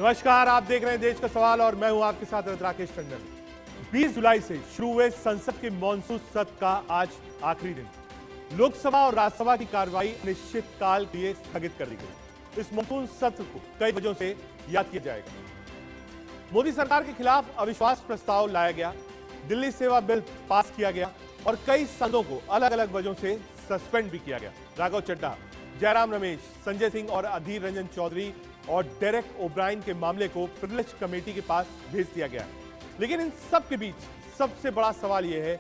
नमस्कार, आप देख रहे हैं देश का सवाल और मैं हूं आपके साथ राकेश टंडन। 20 जुलाई से शुरू हुए संसद के मॉनसून सत्र का आज आखिरी दिन। लोकसभा और राज्यसभा की कार्रवाई अनिश्चित काल के लिए स्थगित कर दी गई। इस मॉनसून सत्र को कई वजहों से याद किया जाएगा। मोदी सरकार के खिलाफ अविश्वास प्रस्ताव लाया गया, दिल्ली सेवा बिल पास किया गया और कई सांसदों को अलग अलग वजहों से सस्पेंड भी किया गया। राघव चड्ढा, जयराम रमेश, संजय सिंह और अधीर रंजन चौधरी और डेरेक ओब्रायन के मामले को प्रिविलेज कमेटी के पास भेज दिया गया। लेकिन इन सब के बीच सबसे बड़ा सवाल यह है,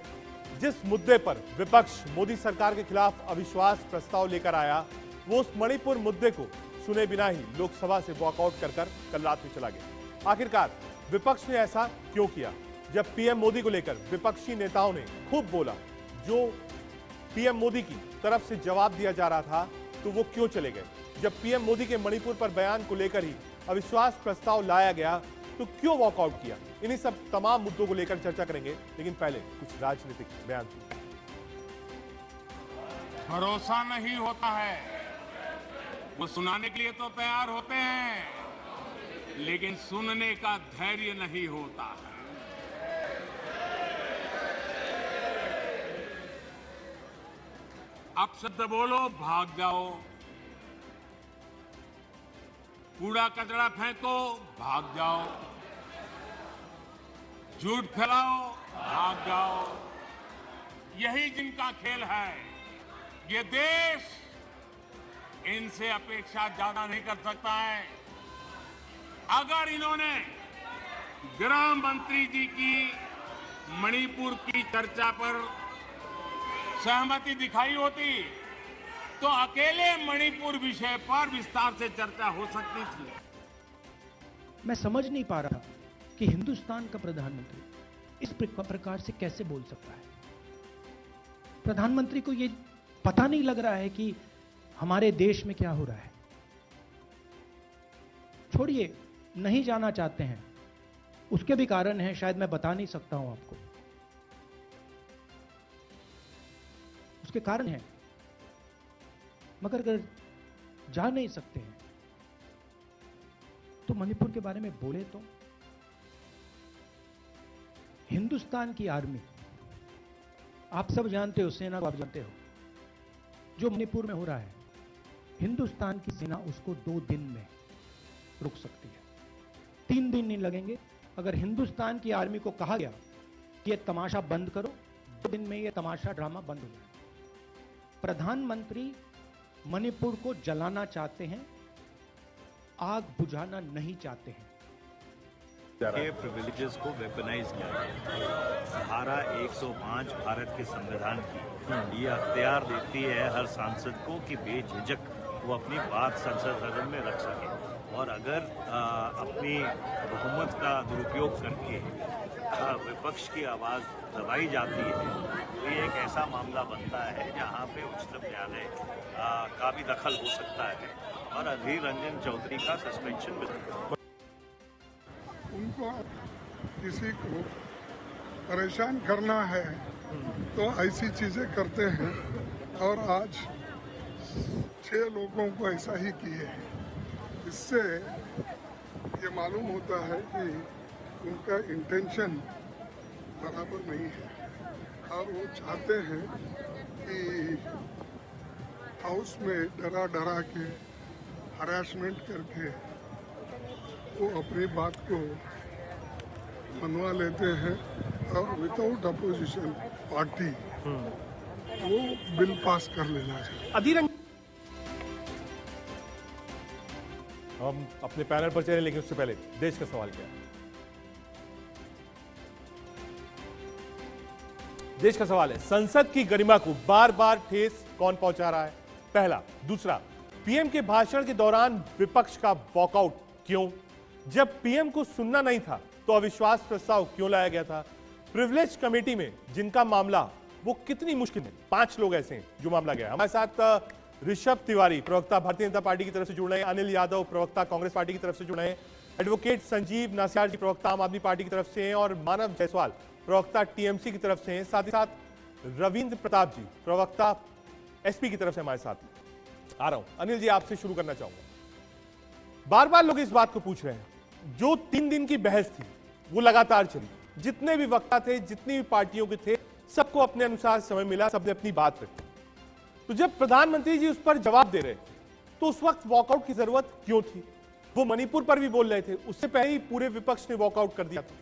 जिस मुद्दे पर विपक्ष मोदी सरकार के खिलाफ अविश्वास प्रस्ताव लेकर आया, वो उस मणिपुर मुद्दे को सुने बिना ही लोकसभा से वॉकआउट कर कल रात में चला गया। आखिरकार विपक्ष ने ऐसा क्यों किया? जब पीएम मोदी को लेकर विपक्षी नेताओं ने खूब बोला, जो पीएम मोदी की तरफ से जवाब दिया जा रहा था, तो वो क्यों चले गए? जब पीएम मोदी के मणिपुर पर बयान को लेकर ही अविश्वास प्रस्ताव लाया गया, तो क्यों वॉकआउट किया? इन्हीं सब तमाम मुद्दों को लेकर चर्चा करेंगे, लेकिन पहले कुछ राजनीतिक बयान सुनते हैं। भरोसा नहीं होता है, वो सुनाने के लिए तो तैयार होते हैं, लेकिन सुनने का धैर्य नहीं होता है। अपशब्द बोलो, भाग जाओ। कूड़ा कचरा फेंको, भाग जाओ। झूठ फैलाओ, भाग जाओ। यही जिनका खेल है। ये देश इनसे अपेक्षा ज्यादा नहीं कर सकता है। अगर इन्होंने गृह मंत्री जी की मणिपुर की चर्चा पर सहमति दिखाई होती, तो अकेले मणिपुर विषय पर विस्तार से चर्चा हो सकती थी। मैं समझ नहीं पा रहा कि हिंदुस्तान का प्रधानमंत्री इस प्रकार से कैसे बोल सकता है। प्रधानमंत्री को यह पता नहीं लग रहा है कि हमारे देश में क्या हो रहा है। छोड़िए, नहीं जाना चाहते हैं, उसके भी कारण हैं, शायद मैं बता नहीं सकता हूं आपको। उसके कारण हैं, मगर अगर जा नहीं सकते हैं तो मणिपुर के बारे में बोले तो। हिंदुस्तान की आर्मी, आप सब जानते हो, सेना को आप जानते हो, जो मणिपुर में हो रहा है, हिंदुस्तान की सेना उसको 2 दिन में रुक सकती है। 3 दिन नहीं लगेंगे। अगर हिंदुस्तान की आर्मी को कहा गया कि यह तमाशा बंद करो, 2 दिन में यह तमाशा ड्रामा बंद हो जाए। प्रधानमंत्री मणिपुर को जलाना चाहते हैं, आग बुझाना नहीं चाहते हैं। के प्रिविलेजेस को वेपनाइज किया गया। धारा 105 भारत के संविधान की ये अख्तियार देती है हर सांसद को कि बेझिझक वो अपनी बात संसद सदन में रख सके, और अगर अपनी बहुमत का दुरुपयोग करके विपक्ष की आवाज़ दबाई जाती है, तो ये एक ऐसा मामला बनता है जहाँ पे उच्चतम न्यायालय का भी दखल हो सकता है और अधीर रंजन चौधरी का सस्पेंशन भी। उनको किसी को परेशान करना है तो ऐसी चीज़ें करते हैं, और आज 6 लोगों को ऐसा ही किए हैं। इससे ये मालूम होता है कि उनका इंटेंशन बराबर नहीं है, और वो चाहते हैं कि हाउस में डरा डरा के, हरासमेंट करके वो अपनी बात को मनवा लेते हैं, और विदाउट अपोजिशन पार्टी वो बिल पास कर लेना चाहिए। हम अपने पैनल पर चले, लेकिन उससे पहले देश का सवाल क्या है? देश का सवाल है, संसद की गरिमा को बार बार ठेस कौन पहुंचा रहा है? पहला। दूसरा, पीएम के भाषण के दौरान विपक्ष का वॉकआउट क्यों? जब पीएम को सुनना नहीं था तो अविश्वास प्रस्ताव क्यों लाया गया था? प्रिविलेज कमेटी में जिनका मामला वो कितनी मुश्किल है, 5 लोग ऐसे हैं जो मामला गया। हमारे साथ ऋषभ तिवारी, प्रवक्ता भारतीय जनता पार्टी की तरफ से जुड़ रहे हैं, अनिल यादव, प्रवक्ता कांग्रेस पार्टी की तरफ से जुड़ रहे हैं, एडवोकेट संजीव नासियार जी, प्रवक्ता आम आदमी पार्टी की तरफ से हैं, और मानव जायसवाल, प्रवक्ता टीएमसी की तरफ से हैं। साथ ही साथ रविंद्र प्रताप जी, प्रवक्ता एसपी की तरफ से हमारे साथ। आ रहा हूं अनिल जी, आपसे शुरू करना चाहूंगा। बार बार लोग इस बात को पूछ रहे हैं जो 3 दिन की बहस थी वो लगातार चली, जितने भी वक्ता थे, जितनी भी पार्टियों के थे, सबको अपने अनुसार समय मिला, सबने अपनी बात रखी। तो जब प्रधानमंत्री जी उस पर जवाब दे रहे थे तो उस वक्त वॉकआउट की जरूरत क्यों थी? वो मणिपुर पर भी बोल रहे थे, उससे पहले ही पूरे विपक्ष ने वॉकआउट कर दिया था।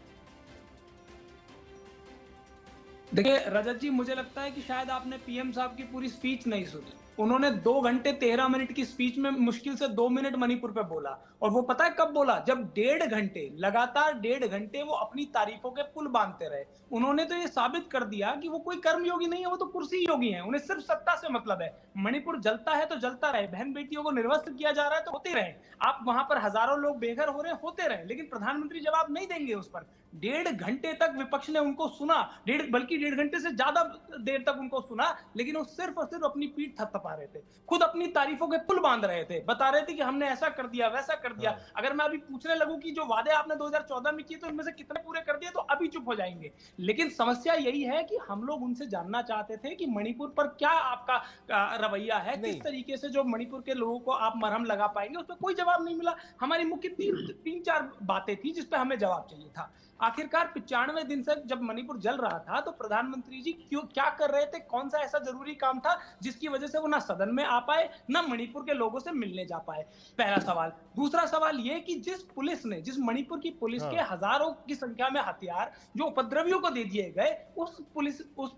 देखिए रजत जी, मुझे लगता है कि शायद आपने पीएम साहब की पूरी स्पीच नहीं सुनी। उन्होंने 2 घंटे 13 मिनट की स्पीच में मुश्किल से 2 मिनट मणिपुर पे बोला, और वो पता है कब बोला? जब 1.5 घंटे लगातार 1.5 घंटे वो अपनी तारीफों के पुल बांधते रहे। उन्होंने तो ये साबित कर दिया कि वो कोई कर्मयोगी नहीं है, वो तो कुर्सी योगी हैं। उन्हें सिर्फ सत्ता से मतलब है। मणिपुर जलता है तो जलता रहे, बहन बेटियों को निर्वस्त्र किया जा रहा है तो होते रहे, आप वहां पर हजारों लोग बेघर हो रहे होते रहे, लेकिन प्रधानमंत्री जवाब नहीं देंगे उस पर। 1.5 घंटे तक विपक्ष ने उनको सुना, बल्कि 1.5 घंटे से ज्यादा देर तक उनको सुना, लेकिन वो सिर्फ और सिर्फ अपनी पीठ थपथपा रहे थे, खुद अपनी तारीफों के पुल बांध रहे थे, बता रहे थे कि हमने ऐसा कर दिया, वैसा कर दिया। अगर मैं अभी पूछने लगूं कि जो वादे आपने 2014 में किए तो इनमें से कितने पूरे कर दिए, तो अभी चुप हो जाएंगे। लेकिन समस्या यही है कि हम लोग उनसे जानना चाहते थे कि मणिपुर पर क्या आपका रवैया है, किस तरीके से जो मणिपुर के लोगों को आप मरहम लगा पाएंगे। उस पर कोई जवाब नहीं मिला। हमारी मुख्य 3-4 बातें थी जिस पे हमें जवाब चाहिए था। आखिरकार 95 दिन से जब मणिपुर जल रहा था तो प्रधानमंत्री जी क्या कर रहे थे? कौन सा ऐसा जरूरी काम था जिसकी वजह से वो ना सदन में आ पाए, ना मणिपुर के लोगों से मिलने जा पाए? पहला सवाल। दूसरा सवाल ये कि जिस मणिपुर की पुलिस के हजारों की संख्या में हथियार जो उपद्रवियों को दे दिए गए, उस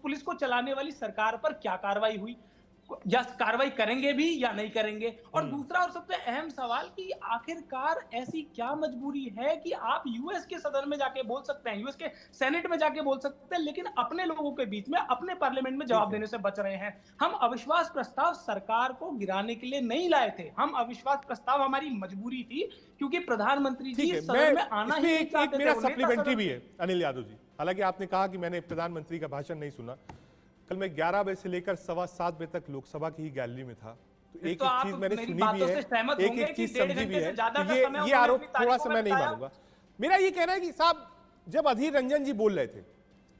पुलिस को चलाने वाली सरकार पर क्या कार्रवाई हुई, या कार्रवाई करेंगे भी या नहीं करेंगे? और दूसरा और सबसे अहम सवाल कि आखिरकार ऐसी क्या मजबूरी है कि आप यूएस के सदन में जाके बोल सकते हैं, यूएस के सेनेट में जाके बोल सकते हैं, लेकिन अपने लोगों के बीच में अपने पार्लियामेंट में जवाब देने से बच रहे हैं? हम अविश्वास प्रस्ताव सरकार को गिराने के लिए नहीं लाए थे, हम अविश्वास प्रस्ताव हमारी मजबूरी थी, क्योंकि प्रधानमंत्री जी सदन में आना ही नहीं चाहते थे। मेरा सप्लीमेंट्री भी है अनिल यादव जी। हालांकि आपने कहा कि मैंने प्रधानमंत्री का भाषण नहीं सुना, कल मैं 11 बजे से लेकर 7:15 बजे तक लोकसभा की ही गैलरी में था, तो एक चीज मैंने सुनी भी है, एक चीज समझी भी है। तो ये आरोप थोड़ा सा मैं नहीं मानूंगा। मेरा ये कहना है कि साहब, जब अधीर रंजन जी बोल रहे थे,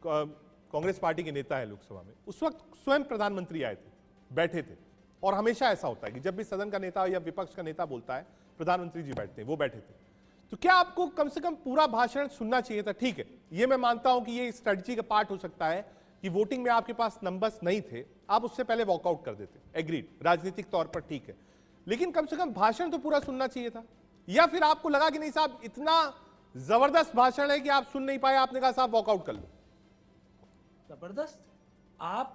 कांग्रेस पार्टी के नेता है लोकसभा में, उस वक्त स्वयं प्रधानमंत्री आए थे, बैठे थे, और हमेशा ऐसा होता है कि जब भी सदन का नेता या विपक्ष का नेता बोलता है, प्रधानमंत्री जी बैठते हैं, वो बैठे थे। तो क्या आपको कम से कम पूरा भाषण सुनना चाहिए था? ठीक है, ये मैं मानता हूं कि ये स्ट्रेटजी का पार्ट हो सकता है कि वोटिंग में आपके पास नंबर्स नहीं थे, आप उससे पहले वॉकआउट कर देते, एग्रीड, राजनीतिक तौर पर ठीक है, लेकिन कम से कम भाषण तो पूरा सुनना चाहिए था। या फिर आपको लगा कि नहीं साहब, इतना जबरदस्त भाषण है कि आप सुन नहीं पाए, आपने कहा साहब वॉकआउट कर लो? जबरदस्त?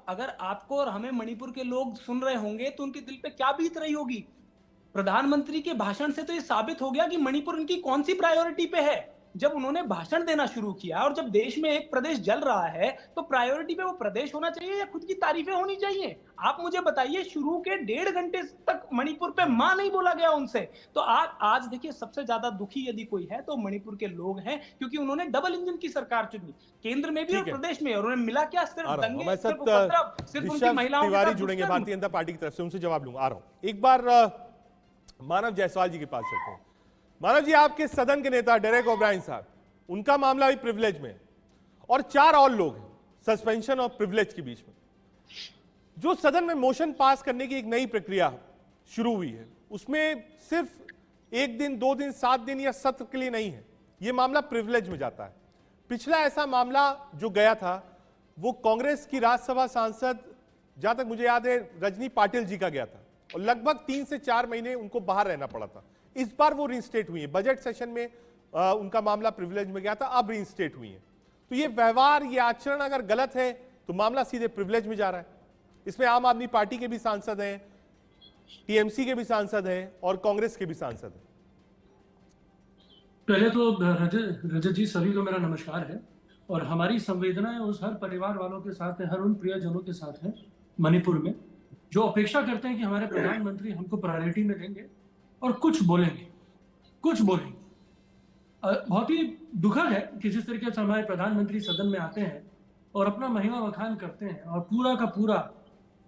अगर आपको और हमें मणिपुर के लोग सुन रहे होंगे तो उनके दिल पे क्या बीत रही होगी? प्रधानमंत्री के भाषण से तो ये साबित हो गया कि मणिपुर उनकी कौन सी प्रायोरिटी पे है। जब उन्होंने भाषण देना शुरू किया और जब देश में एक प्रदेश जल रहा है तो प्रायोरिटी पे वो प्रदेश होना चाहिए या खुद की तारीफें होनी चाहिए? आप मुझे बताइए, शुरू के 1.5 घंटे तक मणिपुर पे मां नहीं बोला गया उनसे। तो आप आज देखिए, सबसे ज्यादा दुखी यदि कोई है तो मणिपुर के लोग हैं, क्योंकि उन्होंने डबल इंजन की सरकार चुनी, केंद्र में भी और प्रदेश में। और उन्हें मिला क्या? सिर्फ दंगे, सिर्फ उपद्रव, सिर्फ उनकी महिलाओं के साथ जुड़ेंगे भारतीय जनता पार्टी की तरफ से, उनसे जवाब लूंगा। आ रहा हूं, एक बार मानव जायसवाल जी के पास चलते हैं। मानव जी, आपके सदन के नेता डेरेक ओब्रायन साहब, उनका मामला भी प्रिविलेज में, और 4 और लोग हैं सस्पेंशन और प्रिविलेज के बीच में। जो सदन में मोशन पास करने की एक नई प्रक्रिया शुरू हुई है, उसमें सिर्फ 1 दिन, 2 दिन, 7 दिन या सत्र के लिए नहीं है, यह मामला प्रिविलेज में जाता है। पिछला ऐसा मामला जो गया था वो कांग्रेस की राज्यसभा सांसद, जहां तक मुझे याद है, रजनी पाटिल जी का गया था, और लगभग 3 से 4 महीने उनको बाहर रहना पड़ा था। इस बार वो रिइंस्टेट हुई है, बजट सेशन में उनका मामला प्रिविलेज में गया था, अब रिइंस्टेट हुई है। तो ये व्यवहार, ये आचरण अगर गलत है तो मामला सीधे प्रिविलेज में जा रहा है। इसमें आम आदमी पार्टी के भी सांसद हैं, टीएमसी के भी सांसद हैं, और कांग्रेस के भी सांसद हैं। पहले तो रजत जी, सभी को मेरा नमस्कार है, और हमारी संवेदनाएं उस हर परिवार वालों के साथ है, हर उन प्रियजनों के साथ है मणिपुर में, जो अपेक्षा करते हैं कि हमारे प्रधानमंत्री हमको प्रायोरिटी में देंगे और कुछ बोलेंगे। बहुत ही दुखद है कि जिस तरीके से हमारे प्रधानमंत्री सदन में आते हैं और अपना महिमा बखान करते हैं, और पूरा का पूरा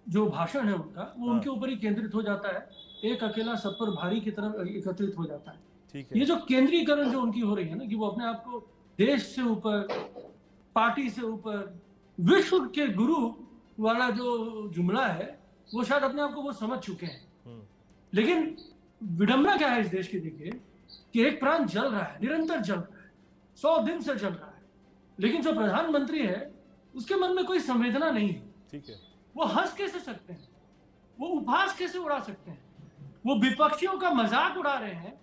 जो भाषण है उनका, वो उनके ऊपर ही केंद्रित हो जाता है, एक अकेला सब पर भारी की तरफ एकत्रित हो जाता है। ठीक है। ये जो केंद्रीकरण जो उनकी हो रही है ना, कि वो अपने आप को देश से ऊपर, पार्टी से ऊपर, विश्व के गुरु वाला जो जुमला है, वो शायद अपने आप को वो समझ चुके हैं। लेकिन विडंबना क्या है इस देश की? देखिए, कि एक प्रांत जल रहा है, निरंतर जल रहा है, 100 दिन से जल रहा है, लेकिन जो प्रधानमंत्री है उसके मन में कोई संवेदना नहीं है। ठीक है, वो हंस कैसे सकते हैं, वो उपहास कैसे उड़ा सकते हैं, वो विपक्षियों का मजाक उड़ा रहे हैं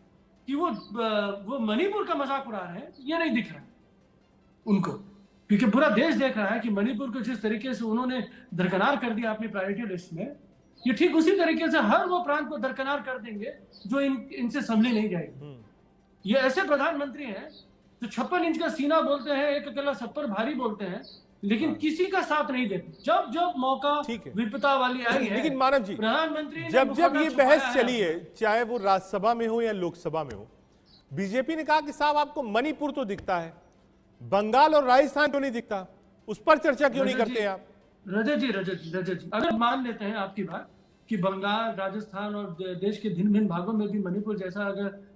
कि वो मणिपुर का मजाक उड़ा रहे हैं, ये नहीं दिख रहा है उनको, क्योंकि पूरा देश देख रहा है कि मणिपुर को जिस तरीके से उन्होंने दरकिनार कर दिया अपनी प्रायोरिटी लिस्ट में, ये ठीक उसी तरीके से हर वो प्रांत को दरकिनार कर देंगे जो इनसे संभली नहीं जाएगी। ये ऐसे प्रधानमंत्री हैं जो 56 इंच का सीना बोलते हैं, एक अकेला सब पर भारी बोलते हैं, लेकिन किसी का साथ नहीं देते। जब जब मौका विपदा वाली आई है, लेकिन मानव जी, प्रधानमंत्री जब जब ये बहस चली है, चाहे वो राज्यसभा में हो या लोकसभा में हो, बीजेपी ने कहा कि साहब आपको मणिपुर तो दिखता है, बंगाल और राजस्थान क्यों नहीं दिखता, उस पर चर्चा क्यों नहीं करते आप? रजत जी, अगर मान लेते हैं आपकी बात कि बंगाल, राजस्थान और देश के भिन्न भिन्न भागों में भी मणिपुर जैसा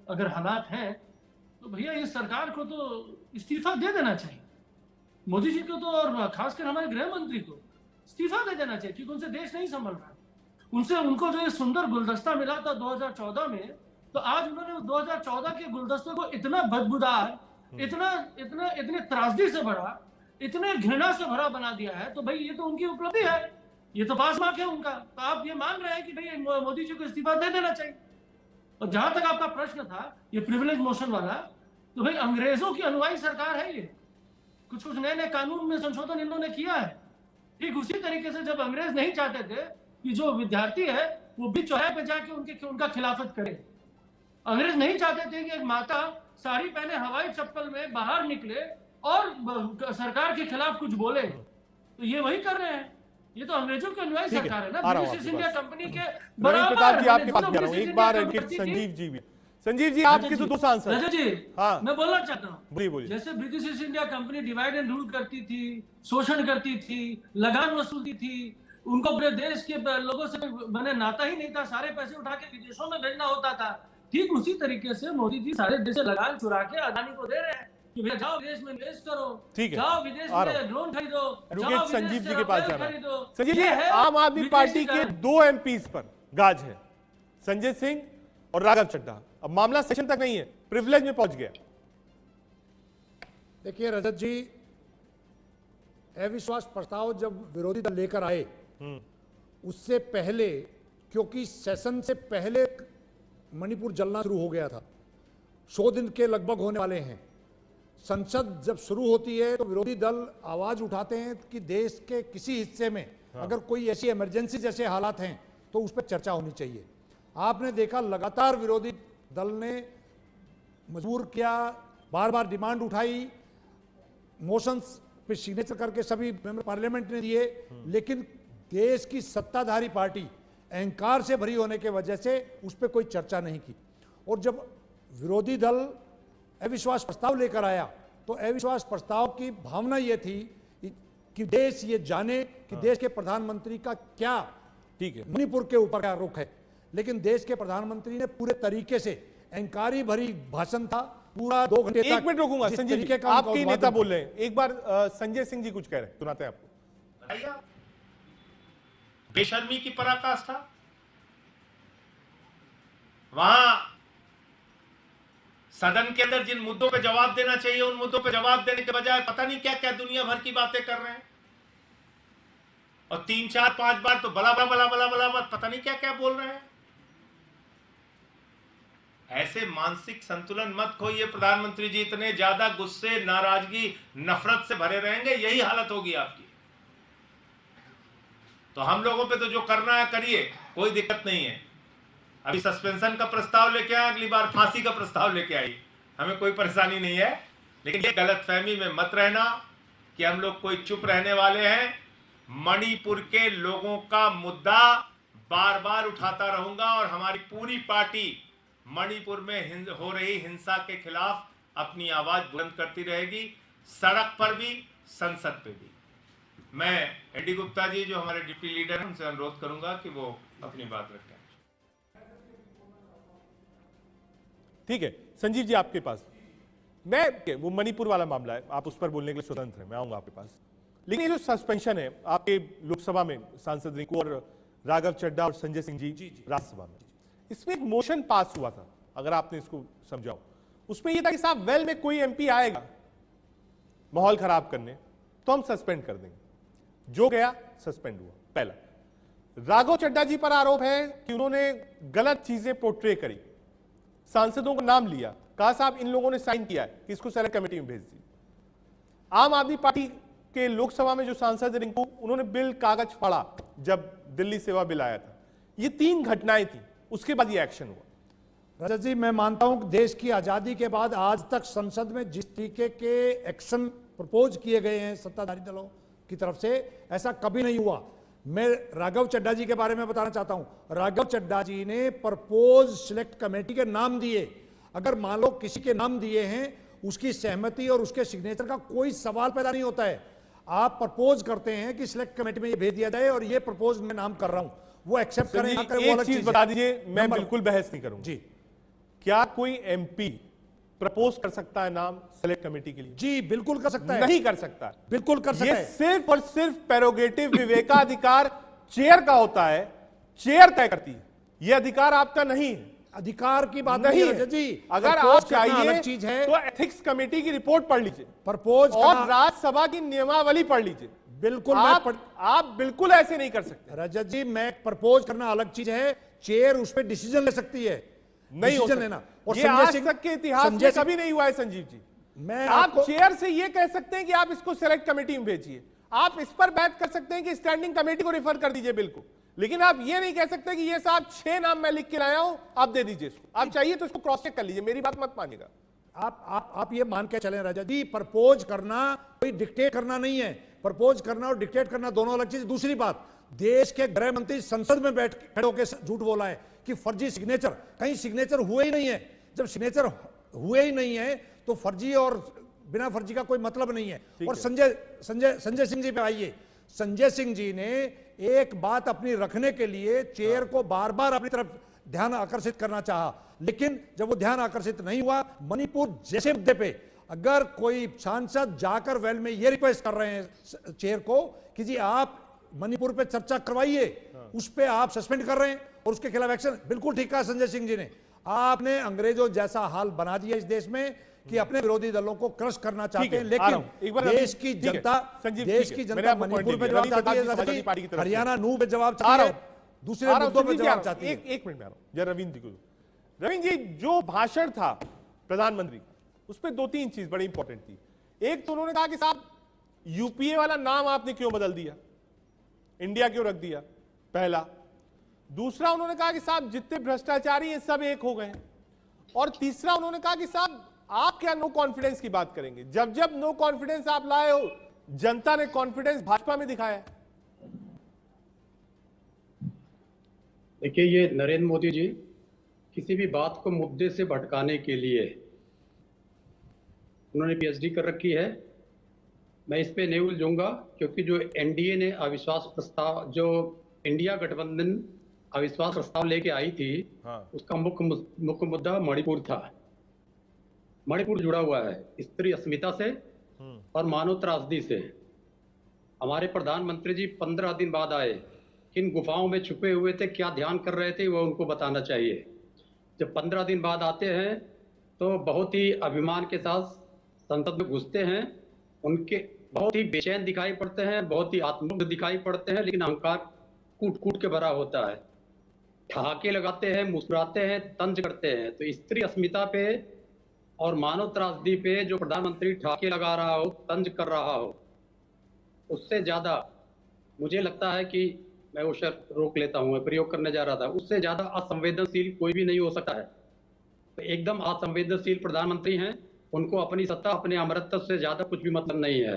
अगर हालात हैं, तो भैया इस सरकार को तो इस्तीफा दे देना चाहिए। मोदी जी को तो, और खासकर हमारे गृह मंत्री को इस्तीफा दे देना चाहिए, क्योंकि उनसे देश नहीं संभल रहा। उनको जो ये सुंदर गुलदस्ता मिला था 2014 में, तो आज उन्होंने 2014 के गुलदस्ते को इतना बदबूदार, इतने त्रासदी से भरा, इतने घृणा से भरा बना दिया है, तो भाई ये तो उनकी उपलब्धि है, ये तो पास मार्क है उनका। तो आप ये मान रहे हैं कि भाई मोदी जी को इस्तीफा दे देना चाहिए। और जहां तक आपका प्रश्न था ये प्रिविलेज मोशन वाला, तो भाई अंग्रेजों की अनुयायी सरकार है ये, कुछ नए कानून में संशोधन इन्होंने किया है। ठीक उसी तरीके से जब अंग्रेज नहीं चाहते थे कि जो विद्यार्थी है वो भी चौराहे पे जाके उनका खिलाफत करे, अंग्रेज नहीं चाहते थे कि एक माता साड़ी पहने हवाई चप्पल में बाहर निकले और सरकार के खिलाफ कुछ बोले, तो ये वही कर रहे हैं। ये तो अंग्रेजों की अनुयायी सरकार है ना, ब्रिटिश इंडिया कंपनी के बराबर। प्रताप जी आपके पास जा रहा हूं, एक बार संजीव जी भी। संजीव जी आपके तो दो सांसद। रजत जी, हाँ, मैं बोलना चाहता हूँ, बोलिए। जैसे British east India company divide and rule करती थी, शोषण करती थी, लगान वसूलती थी, उनको अपने देश के लोगों से मैंने नाता ही नहीं था, सारे पैसे उठा के विदेशों में भेजना होता था। ठीक उसी तरीके से मोदी जी सारे देश से लगान चुरा के अदानी को दे रहे हैं कि भैया जाओ विदेश में इन्वेस्ट करो, ठीक है, जाओ विदेश में ड्रोन खरीदो, जाओ संजीव जी के पास जाना है। संजीव जी, आम आदमी पार्टी के 2 एमपीज पर गाज है, संजय सिंह और राघव चड्ढा। अब मामला सेशन तक नहीं है, प्रिविलेज में पहुंच गया। देखिए रजत जी, अविश्वास प्रस्ताव जब विरोधी दल लेकर आए, उससे पहले, क्योंकि सेशन से पहले मणिपुर जलना शुरू हो गया था, 100 दिन के लगभग होने वाले हैं। संसद जब शुरू होती है तो विरोधी दल आवाज उठाते हैं कि देश के किसी हिस्से में अगर कोई ऐसी इमरजेंसी जैसे हालात हैं तो उस पर चर्चा होनी चाहिए। आपने देखा लगातार विरोधी दल ने मजबूर किया, बार बार डिमांड उठाई, मोशंस पे सिग्नेचर करके सभी मेंबर पार्लियामेंट ने दिए, लेकिन देश की सत्ताधारी पार्टी अहंकार से भरी होने की वजह से उस पर कोई चर्चा नहीं की। और जब विरोधी दल अविश्वास प्रस्ताव लेकर आया तो अविश्वास प्रस्ताव की भावना यह थी कि देश ये जाने कि देश के प्रधानमंत्री का क्या, ठीक है, मणिपुर के ऊपर क्या रुख है। लेकिन देश के प्रधानमंत्री ने पूरे तरीके से अहंकारी भरी भाषण था, पूरा 2 घंटे। एक मिनट रोकूंगा संजय जी, आपके नेता बोल रहे हैं, एक बार संजय सिंह जी कुछ कह रहे हैं, सुनाते हैं आपको। बेशर्मी की पराकाष्ठा, वहां सदन के अंदर जिन मुद्दों पे जवाब देना चाहिए उन मुद्दों पे जवाब देने के बजाय पता नहीं क्या क्या दुनिया भर की बातें कर रहे हैं, और 3, 4, 5 बार तो बला बला बला बला बला पता नहीं क्या क्या बोल रहे हैं। ऐसे मानसिक संतुलन मत खोइए प्रधानमंत्री जी, इतने ज्यादा गुस्से, नाराजगी, नफरत से भरे रहेंगे, यही हालत होगी आपकी। तो हम लोगों पे तो जो करना है करिए, कोई दिक्कत नहीं है। अभी सस्पेंशन का प्रस्ताव लेके आए, अगली बार फांसी का प्रस्ताव लेके आई, हमें कोई परेशानी नहीं है। लेकिन ये गलतफहमी में मत रहना कि हम लोग कोई चुप रहने वाले हैं। मणिपुर के लोगों का मुद्दा बार बार उठाता रहूंगा और हमारी पूरी पार्टी मणिपुर में हो रही हिंसा के खिलाफ अपनी आवाज बुलंद करती रहेगी, सड़क पर भी, संसद पे भी। मैं एडी गुप्ता जी जो हमारे डिप्टी लीडर हैं उनसे अनुरोध करूंगा कि वो अपनी बात रखें। ठीक है संजीव जी, आपके पास मैं, वो मणिपुर वाला मामला है, आप उस पर बोलने के लिए स्वतंत्र हैं, मैं आऊंगा आपके पास। लेकिन ये जो सस्पेंशन है आपके लोकसभा में सांसद रिंकू और राघव चड्ढा और संजय सिंह जी राज्यसभा में, इसमें एक मोशन पास हुआ था अगर आपने इसको समझाओ, उसमें यह था कि साहब वेल में कोई एमपी आएगा माहौल खराब करने तो हम सस्पेंड कर देंगे, जो गया सस्पेंड हुआ। पहला, राघव चड्ढा जी पर आरोप है कि उन्होंने गलत चीजें पोर्ट्रे करी, सांसदों का नाम लिया, कहा साहब इन लोगों ने साइन किया है कि इसको सेलेक्ट कमेटी में भेज दीजिए। आम आदमी पार्टी के लोकसभा में जो सांसद रिंकू, उन्होंने बिल कागज फाड़ा जब दिल्ली सेवा बिल आया था। ये 3 घटनाएं थी, उसके बाद ये एक्शन हुआ। रजत जी, मैं मानता हूं कि देश की आजादी के बाद आज तक संसद में जिस तरीके के एक्शन प्रपोज किए गए हैं सत्ताधारी दलों की तरफ से, ऐसा कभी नहीं हुआ। मैं राघव चड्ढा जी के बारे में बताना चाहता हूं। राघव चड्ढा जी ने प्रपोज सिलेक्ट कमेटी के नाम दिए। अगर मान लो किसी के नाम दिए हैं, उसकी सहमति और उसके सिग्नेचर का कोई सवाल पैदा नहीं होता है। आप प्रपोज करते हैं कि सिलेक्ट कमेटी में ये भेज दिया जाए और ये प्रपोज मैं नाम कर रहा हूं, वो एक्सेप्ट करें ना करें वो अलग चीज बता दीजिए, मैं बिल्कुल बहस नहीं करूंगा जी। क्या कोई एमपी प्रपोज कर सकता है नाम सेलेक्ट कमेटी के लिए? जी बिल्कुल कर सकता है। नहीं कर सकता, बिल्कुल कर सकता ये है। सिर्फ और सिर्फ प्रेरोगेटिव विवेकाधिकार चेयर का होता है, चेयर तय करती है, यह अधिकार आपका नहीं है। अधिकार की बात नहीं है है जी। अगर आप चाहिए अलग चीज है तो एथिक्स कमेटी की रिपोर्ट पढ़ लीजिए, प्रपोज और राज्यसभा की नियमावली पढ़ लीजिए। बिल्कुल आप बिल्कुल ऐसे नहीं कर सकते। रजत जी, मैं प्रपोज करना अलग चीज है, चेयर उस पर डिसीजन ले सकती है, नहीं हो सकता। लेना। और ये आज तक के इतिहास में कभी नहीं हुआ है संजीव जी। मैं आप चेयर से ये कह सकते हैं कि आप इसको सेलेक्ट कमेटी में भेजिए, आप इस पर बात कर सकते हैं कि स्टैंडिंग कमेटी को रिफर कर दीजिए बिल को, लेकिन आप ये नहीं कह सकते कि ये साहब 6 नाम मैं लिख के लाया हूं, आप दे दीजिए इसको। आप चाहिए तो इसको क्रॉस चेक कर लीजिए, मेरी बात मत मानिएगा। आप ये मान के चलें रजत जी, प्रपोज करना कोई डिक्टेट करना नहीं है। प्रपोज करना और डिक्टेट करना दोनों अलग चीज। दूसरी बात, देश के गृह मंत्री संसद में बैठ खड़े होकर झूठ बोला है कि फर्जी सिग्नेचर, कहीं सिग्नेचर हुए ही नहीं है। जब सिग्नेचर हुए ही नहीं है तो फर्जी और बिना फर्जी का कोई मतलब नहीं है। और संजय सिंह जी पे आइए। संजय सिंह जी ने एक बात अपनी रखने के लिए चेयर को बार बार अपनी तरफ ध्यान आकर्षित करना चाहा, लेकिन जब वो ध्यान आकर्षित नहीं हुआ, मणिपुर जैसे मुद्दे पे अगर कोई सांसद जाकर वेल में ये रिक्वेस्ट कर रहे हैं चेयर को कि जी आप मणिपुर पे चर्चा करवाइए, उस पे आप सस्पेंड कर रहे हैं और उसके खिलाफ एक्शन, बिल्कुल ठीक कहा संजय सिंह जी ने। आपने अंग्रेजों जैसा हाल बना दिया इस देश में कि अपने विरोधी दलों को क्रश करना चाहते हैं, लेकिन देश की जनता मणिपुर पे जवाब चाहती है, हरियाणा नूह पे जवाब चाहती है, दूसरे मुद्दों पे जवाब चाहती है। एक मिनट में आ रहा हूं जरा रविंद्र जी को। रविंद्र जी, जो भाषण था प्रधानमंत्री, उस पर 2-3 चीज बड़ी इंपॉर्टेंट थी। एक तो उन्होंने कहा कि साहब यूपीए वाला नाम आपने क्यों बदल दिया, इंडिया क्यों रख दिया, पहला। दूसरा उन्होंने कहा कि साहब जितने भ्रष्टाचारी हैं सब एक हो गए हैं। और तीसरा उन्होंने कहा कि साहब आप क्या नो कॉन्फिडेंस की बात करेंगे, जब जब नो कॉन्फिडेंस आप लाए हो जनता ने कॉन्फिडेंस भाजपा में दिखाया है। देखिए, ये नरेंद्र मोदी जी किसी भी बात को मुद्दे से भटकाने के लिए उन्होंने पीएचडी कर रखी है। मैं इस पे नहीं उलझूंगा क्योंकि जो एनडीए ने अविश्वास प्रस्ताव, जो इंडिया गठबंधन अविश्वास प्रस्ताव लेके आई थी, उसका मुख्य मुद्दा मणिपुर था। मणिपुर जुड़ा हुआ है स्त्री अस्मिता से और मानव त्रासदी से। हमारे प्रधानमंत्री जी 15 दिन बाद आए, किन गुफाओं में छुपे हुए थे, क्या ध्यान कर रहे थे, वो उनको बताना चाहिए। जब 15 दिन बाद आते हैं तो बहुत ही अभिमान के साथ संसद में घुसते हैं, उनके बहुत ही बेचैन दिखाई पड़ते हैं, बहुत ही आत्ममुग्ध दिखाई पड़ते हैं, लेकिन अहंकार कूट कूट के भरा होता है। ठहाके लगाते हैं, मुस्कुराते हैं, तंज करते हैं। तो स्त्री अस्मिता पे और मानव त्रासदी पे जो प्रधानमंत्री ठहाके लगा रहा हो, तंज कर रहा हो, उससे ज्यादा मुझे लगता है कि मैं वो शब्द रोक लेता हूँ, मैं प्रयोग करने जा रहा था, उससे ज्यादा असंवेदनशील कोई भी नहीं हो सकता है। तो एकदम असंवेदनशील प्रधानमंत्री हैं, उनको अपनी सत्ता, अपने अमरत्व से ज्यादा कुछ भी मतलब नहीं है।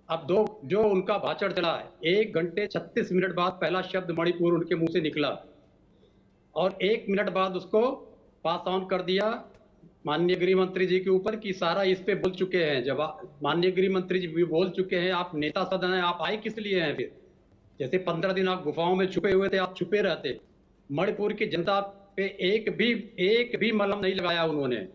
अब जो उनका भाषण चला है, 1 घंटे 36 मिनट बाद पहला शब्द मणिपुर उनके मुंह से निकला और 1 मिनट बाद उसको पास ऑन कर दिया माननीय गृह मंत्री जी के ऊपर कि सारा इस पे बोल चुके हैं। जब माननीय गृह मंत्री जी भी बोल चुके हैं, आप नेता सदन हैं, आप आए किस लिए हैं फिर? जैसे 15 दिन आप गुफाओं में छुपे हुए थे, आप छुपे रहते। मणिपुर की जनता पे एक भी मलहम नहीं लगाया उन्होंने।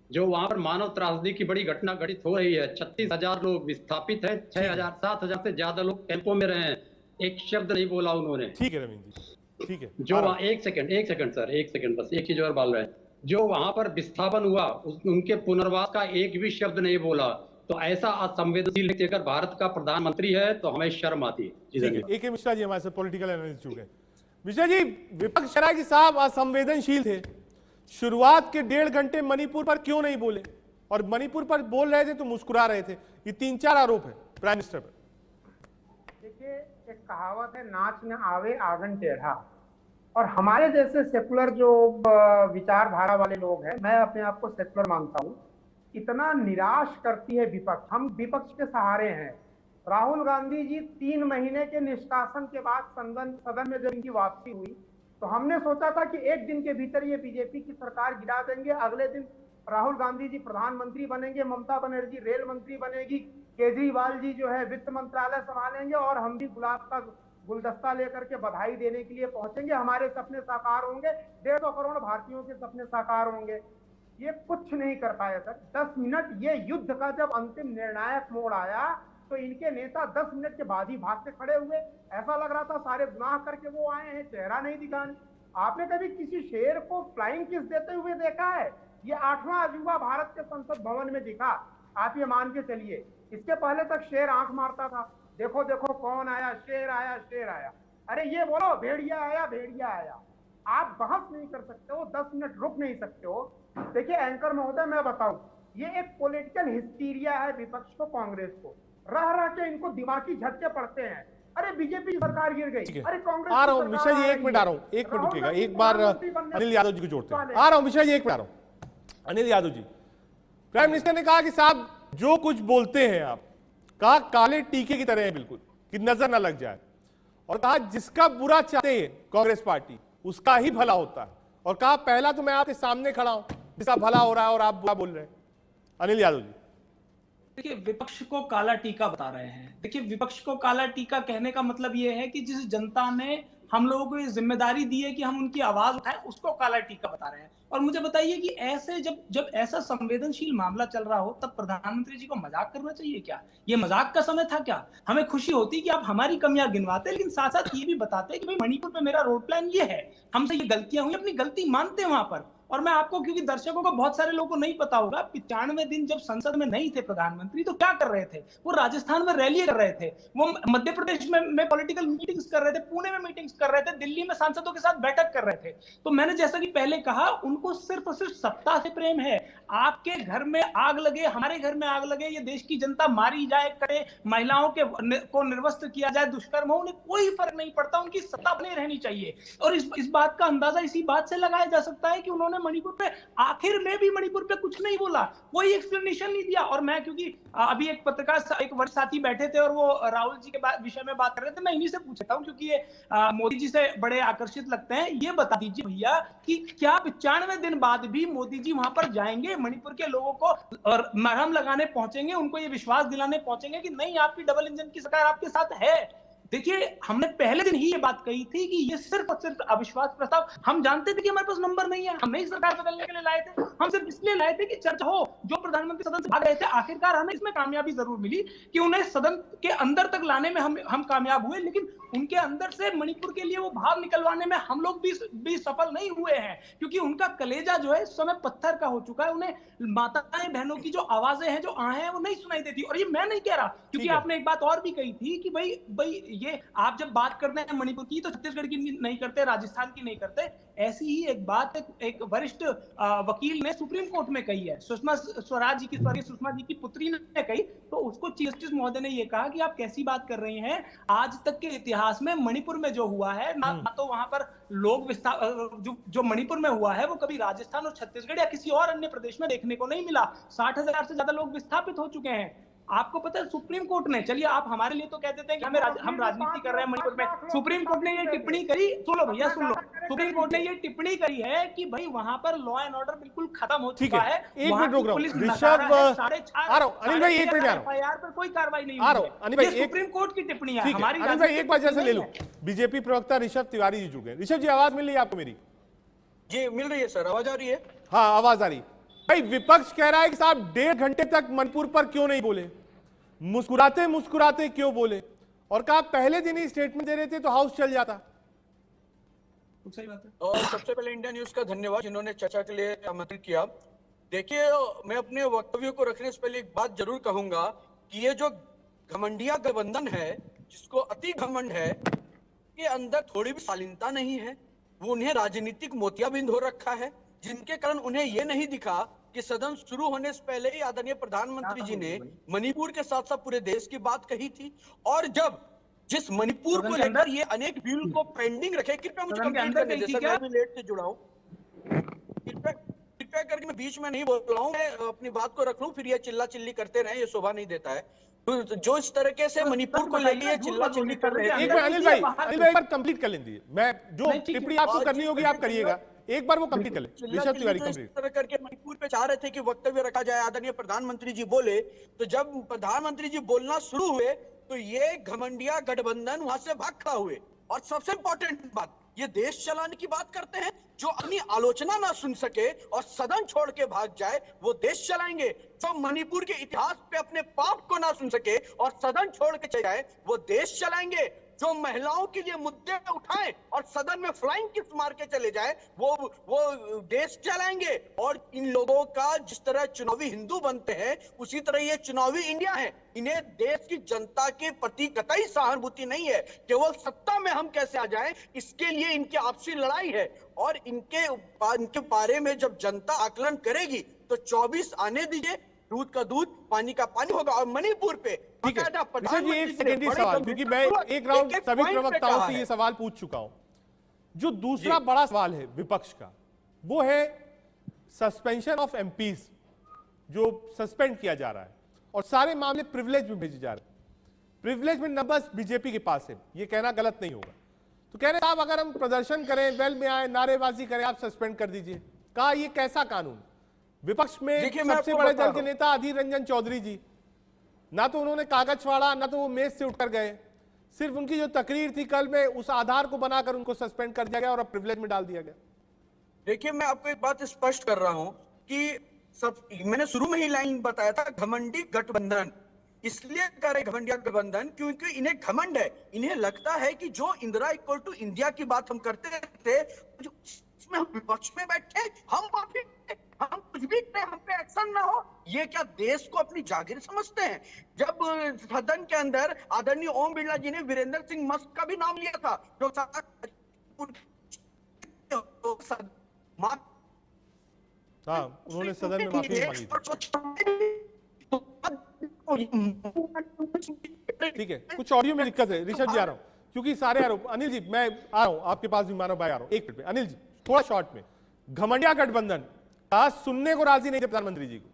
जो वहां पर मानव त्रासदी की बड़ी घटना घटित हो रही है, 36,000 लोग विस्थापित है, 6,000-7,000 से ज्यादा लोग कैंपों में रहे हैं, एक शब्द नहीं बोला उन्होंने। ठीक है रविंद्र जी, ठीक है। जो वहाँ एक सेकंड सर, एक सेकंड बस, एक चीज और बोल रहे हैं। जो वहां पर विस्थापन हुआ उनके पुनर्वास का एक भी शब्द नहीं बोला। तो ऐसा असंवेदनशील व्यक्ति अगर भारत का प्रधानमंत्री है तो हमें शर्म आती है। जी धन्यवाद। एक मिश्रा जी हमारे साथ पॉलिटिकल एनालिस्ट जुड़ गए। मिश्रा जी, विपक्ष कह रहा है कि साहब असंवेदनशील थे, शुरुआत के 1.5 घंटे मणिपुर पर क्यों नहीं बोले, और मणिपुर पर बोल रहे थे तो मुस्कुरा रहे थे। ये 3-4 आरोप है प्राइम मिनिस्टर पर। देखिए, एक कहावत है, नाच न आवे आंगन टेढ़ा। और हमारे जैसे सेकुलर जो विचारधारा वाले लोग हैं, मैं अपने आप को सेकुलर मानता हूँ, इतना निराश करती है विपक्ष। हम विपक्ष के सहारे हैं। राहुल गांधी जी 3 महीने के निष्कासन के बाद सदन में जब इनकी वापसी हुई तो हमने सोचा था कि एक दिन के भीतर ये बीजेपी की सरकार गिरा देंगे। अगले दिन राहुल गांधी जी प्रधानमंत्री बनेंगे, ममता बनर्जी रेल मंत्री बनेगी, केजरीवाल जी जो है वित्त मंत्रालय संभालेंगे, और हम भी गुलाब का गुलदस्ता लेकर के बधाई देने के लिए पहुंचेंगे। हमारे सपने साकार होंगे, 150 करोड़ भारतीयों के सपने साकार होंगे। ये कुछ नहीं कर पाए सर। 10 मिनट ये युद्ध का जब अंतिम निर्णायक मोड़ आया तो इनके नेता 10 मिनट के बाद ही भाग के खड़े हुए। ऐसा लग रहा था सारे गुनाह करके वो आए हैं, चेहरा नहीं दिखाने। आपने कभी किसी शेर को फ्लाइंग किस देते हुए देखा है? ये 8वां अजूबा भारत के संसद भवन में दिखा, आप ये मान के चलिए। इसके पहले तक शेर आंख मारता था, देखो देखो कौन आया, शेर आया, शेर आया। अरे ये बोलो भेड़िया आया, भेड़िया आया। आप बहस नहीं कर सकते हो, 10 मिनट रुक नहीं सकते हो। देखिए एंकर महोदय, मैं बताऊं, ये एक पॉलिटिकल हिस्टीरिया है विपक्ष को, कांग्रेस को। रह रह के इनको दिमागी झटके पड़ते हैं। अरे बीजेपी सरकार गिर गई, अरे कांग्रेस आ रहा हूं मिश्रा जी, 1 मिनट आ रहा हूं, 1 मिनट रुकिएगा। एक बार अनिल यादव जी को जोड़ते हैं। आ रहा हूं मिश्रा जी, 1 मिनट आ रहा हूं। अनिल यादव जी, प्राइम मिनिस्टर ने कहा कि साहब जो कुछ बोलते हैं आप, कहा काले टीके की तरह है बिल्कुल, कि नजर ना लग जाए, और कहा जिसका बुरा चाहते हैं कांग्रेस पार्टी उसका ही भला होता है, और कहा पहला तो मैं आपके सामने खड़ा हूं जिसका भला हो रहा है और आप बुरा बोल रहे हैं। अनिल यादव जी, देखिए विपक्ष को काला टीका बता रहे हैं। देखिए विपक्ष को काला टीका कहने का मतलब यह है कि जिस जनता ने हम लोगों को ये जिम्मेदारी दी है कि हम उनकी आवाज उठाएं, उसको काला टीका बता रहे हैं। और मुझे बताइए कि ऐसे जब ऐसा संवेदनशील मामला चल रहा हो तब प्रधानमंत्री जी को मजाक करना चाहिए क्या? ये मजाक का समय था क्या? हमें खुशी होती कि आप हमारी कमियां गिनवाते, लेकिन साथ साथ ये भी बताते कि भाई मणिपुर में मेरा रोड प्लान ये है, हमसे ये गलतियां हुई, अपनी गलती मानते हैं वहां पर। और मैं आपको, क्योंकि दर्शकों को बहुत सारे लोगों को नहीं पता होगा, 95 दिन जब संसद में नहीं थे प्रधानमंत्री तो क्या कर रहे थे? वो राजस्थान में रैली कर रहे थे, वो मध्य प्रदेश में पॉलिटिकल मीटिंग्स कर रहे थे, पुणे में मीटिंग्स कर रहे थे, दिल्ली में सांसदों के साथ बैठक कर रहे थे। तो मैंने जैसा कि पहले कहा, उनको सिर्फ और सिर्फ सत्ता से प्रेम है। आपके घर में आग लगे, हमारे घर में आग लगे, ये देश की जनता मारी जाए, करे, महिलाओं को निर्वस्त्र किया जाए, दुष्कर्म हो, उन्हें कोई फर्क नहीं पड़ता, उनकी सत्ता बनी रहनी चाहिए। और इस बात का अंदाजा इसी बात से लगाया जा सकता है कि उन्होंने मणिपुर पे आखिर में भी मणिपुर पे कुछ नहीं बोला, कोई एक्सप्लेनेशन नहीं दिया। और मैं, क्योंकि अभी एक पत्रकार, एक वरिष्ठ साथी बैठे थे और वो राहुल जी के विषय में बात कर रहे थे, मैं इन्हीं से पूछता हूं क्योंकि ये मोदी जी से बड़े आकर्षित लगते हैं। ये बता दीजिए भैया कि क्या 95 दिन बाद भी मोदी जी वहां पर जाएंगे, मणिपुर के लोगों को और मरहम लगाने पहुंचेंगे, उनको ये विश्वास दिलाने पहुंचेंगे कि नहीं, आपकी डबल इंजन की सरकार आपके साथ है? देखिए हमने पहले दिन ही ये बात कही थी कि ये सिर्फ और सिर्फ अविश्वास प्रस्ताव, हम जानते थे कि हमारे पास नंबर नहीं है, हम नहीं सरकार बदलने के लिए लाए थे, हम सिर्फ इसलिए लाए थे कि चर्चा हो। जो प्रधानमंत्री सदन से भाग रहे थे, आखिरकार हमें इसमें कामयाबी जरूर मिली कि उन्हें सदन के अंदर तक लाने में हम कामयाब हुए, लेकिन उनके अंदर से मणिपुर के लिए वो भाव निकलवाने में हम लोग भी सफल नहीं हुए हैं, क्योंकि उनका कलेजा जो है इस समय पत्थर का हो चुका है। उन्हें माताएं बहनों की जो आवाजें हैं, जो आहें हैं, वो नहीं सुनाई देती। और ये मैं नहीं कह रहा, क्योंकि आपने एक बात और भी कही थी कि भाई ये आप जब बात करते हैं मणिपुर की तो छत्तीसगढ़ की नहीं करते, राजस्थान की नहीं करते। ऐसी ही एक बात एक वरिष्ठ वकील ने सुप्रीम कोर्ट में कही है, सुषमा स्वराज जी की, सुषमा जी की पुत्री ने कही। तो उसको चीफ जस्टिस महोदय ने यह कहा कि आप कैसी बात कर रही हैं, आज तक के इतिहास में मणिपुर में जो हुआ है ना तो वहां पर लोग विस्थापित, जो मणिपुर में हुआ है वो कभी राजस्थान और छत्तीसगढ़ या किसी और अन्य प्रदेश में देखने को नहीं मिला। 60,000 से ज्यादा लोग विस्थापित हो चुके हैं। आपको पता है सुप्रीम कोर्ट ने, चलिए आप हमारे लिए तो कह देते हैं कि हम राजनीति कर रहे हैं मणिपुर में, सुप्रीम कोर्ट ने ये टिप्पणी करी, सुन लो भैया सुन लो, सुप्रीम कोर्ट ने ये टिप्पणी करी है कि भाई वहां पर लॉ एंड ऑर्डर बिल्कुल खत्म हो चुका है। एक मिनट रोक रहा हूं ऋषभ, आ रहा हूं अनिल भाई, 1 मिनट एफआईआर पर कोई कार्रवाई नहीं आ रहा हूं अनिल भाई, सुप्रीम कोर्ट की टिप्पणी है हमारी। अनिल भाई एक बार जैसे ले लो, बीजेपी प्रवक्ता ऋषभ तिवारी जी जुड़ गए। ऋषभ जी आवाज मिल रही है आपको मेरी? जी मिल रही है सर, आवाज आ रही है? हाँ आवाज आ रही। भाई विपक्ष कह रहा है कि साहब 1.5 घंटे तक मणिपुर पर क्यों नहीं बोले, मुस्कुराते मुस्कुराते क्यों बोले, और कहा पहले दिन ही स्टेटमेंट दे रहे थे तो हाउस चल जाता। सही बात है। और सबसे पहले इंडिया न्यूज का धन्यवाद जिन्होंने चर्चा के लिए आमंत्रित किया। देखिए, मैं अपने वक्तव्य को रखने से पहले एक बात जरूर कहूंगा कि ये जो घमंडिया गठबंधन है, जिसको अति घमंड है, के अंदर थोड़ी भी शालीनता नहीं है। वो उन्हें राजनीतिक मोतियाबिंद हो रखा है, जिनके कारण उन्हें ये नहीं दिखा कि सदन शुरू होने से पहले ही आदरणीय प्रधानमंत्री जी ने मणिपुर के साथ साथ पूरे देश की बात कही थी। और जब जिस मणिपुर को लेकर ये अनेक बिल को पेंडिंग रखे, कृपया मुझे कंप्लीट करने दें, मैं भी लेट से जुड़ा हूं, कृपया करके मैं बीच में नहीं बोल रहा हूं, मैं अपनी बात को रख लूं, फिर ये चिल्ला चिल्ली करते रहे, ये शोभा नहीं देता है। जो इस तरीके से मणिपुर को लेकर चिल्ला चिल्ली कर रहे हैं। एक बार अनिल भाई एक बार कंप्लीट कर लेंगे। मैं जो टिप्पणी आपको करनी होगी आप करिएगा, एक बार वो कंप्लीट कर ले। ऋषभ तिवारी कंप्लीट करके मणिपुर पे चाह रहे थे कि वक्तव्य रखा जाए, आदरणीय प्रधानमंत्री जी बोले, तो जब प्रधानमंत्री जी बोलना शुरू हुए तो ये घमंडिया गठबंधन वहां से भाग खड़ा हुए। और सबसे इंपॉर्टेंट बात, ये देश चलाने की बात करते हैं, जो अपनी आलोचना ना सुन सके और सदन छोड़ के भाग जाए वो देश चलाएंगे। जो मणिपुर के इतिहास पे अपने पाप को ना सुन सके और सदन छोड़ के चले जाए वो देश चलाएंगे। जो महिलाओं के लिए मुद्दे उठाए और सदन में फ्लाइंग किस मार के चले जाए वो देश चलाएंगे। और इन लोगों का जिस तरह चुनावी हिंदू बनते हैं उसी तरह ये चुनावी इंडिया है। इन्हें देश की जनता के प्रति कतई सहानुभूति नहीं है, केवल सत्ता में हम कैसे आ जाएं इसके लिए इनकी आपसी लड़ाई है। और इनके बारे में जब जनता आकलन करेगी तो 24 आने दीजिए, दूध का दूध पानी का पानी होगा। और मणिपुर पे ठीक है जी, एक सेकेंडरी सवाल, क्योंकि मैं एक राउंड सभी प्रवक्ताओं से ये सवाल पूछ चुका हूं। जो दूसरा बड़ा सवाल है विपक्ष का वो है सस्पेंशन ऑफ एमपीज, जो सस्पेंड किया जा रहा है और सारे मामले प्रिविलेज में भेजे जा रहे हैं। प्रिविलेज में नंबर्स बीजेपी के पास है, ये कहना गलत नहीं होगा। तो कह रहे साहब अगर हम प्रदर्शन करें, वेल में आए, नारेबाजी करें, आप सस्पेंड कर दीजिए। कहा ये कैसा कानून? विपक्ष में सबसे बड़े दल के नेता अधीर रंजन चौधरी जी, ना तो उन्होंने कागज फाड़ा ना तो वो मेज से उठकर गए, सिर्फ उनकी जो तकरीर थी कल में उस आधार को बनाकर उनको सस्पेंड कर दिया गया और अब प्रिविलेज में डाल दिया गया। देखिए, मैं आपको एक बात स्पष्ट कर रहा हूं कि मैंने शुरू में ही लाइन बताया था, घमंडी गठबंधन इसलिए कर रहे घमंडिया गठबंधन क्योंकि इन्हें घमंड है। इन्हें लगता है कि जो इंदिरा इक्वल टू इंडिया की बात हम करते थे, उसमें हम विपक्ष में बैठे, हम माफी, हम कुछ भी करें, हम पे एक्शन ना हो, ये क्या देश को अपनी जागीर समझते हैं? जब सदन के अंदर आदरणीय ओम बिरला जी ने वीरेंद्र सिंह मस्त का भी नाम लिया था, जो उन्होंने सदन में माफी मांगी थी। ठीक है, कुछ ऑडियो में दिक्कत है, ऋषभ जी आ रहा हूं क्योंकि सारे आरोप। अनिल जी मैं आ रहा हूं आपके पास भी, मानव भाई आ रहा हूं, एक मिनट में। अनिल जी थोड़ा शॉर्ट में, घमंडिया गठबंधन आज सुनने को राजी नहीं थे प्रधानमंत्री जी को।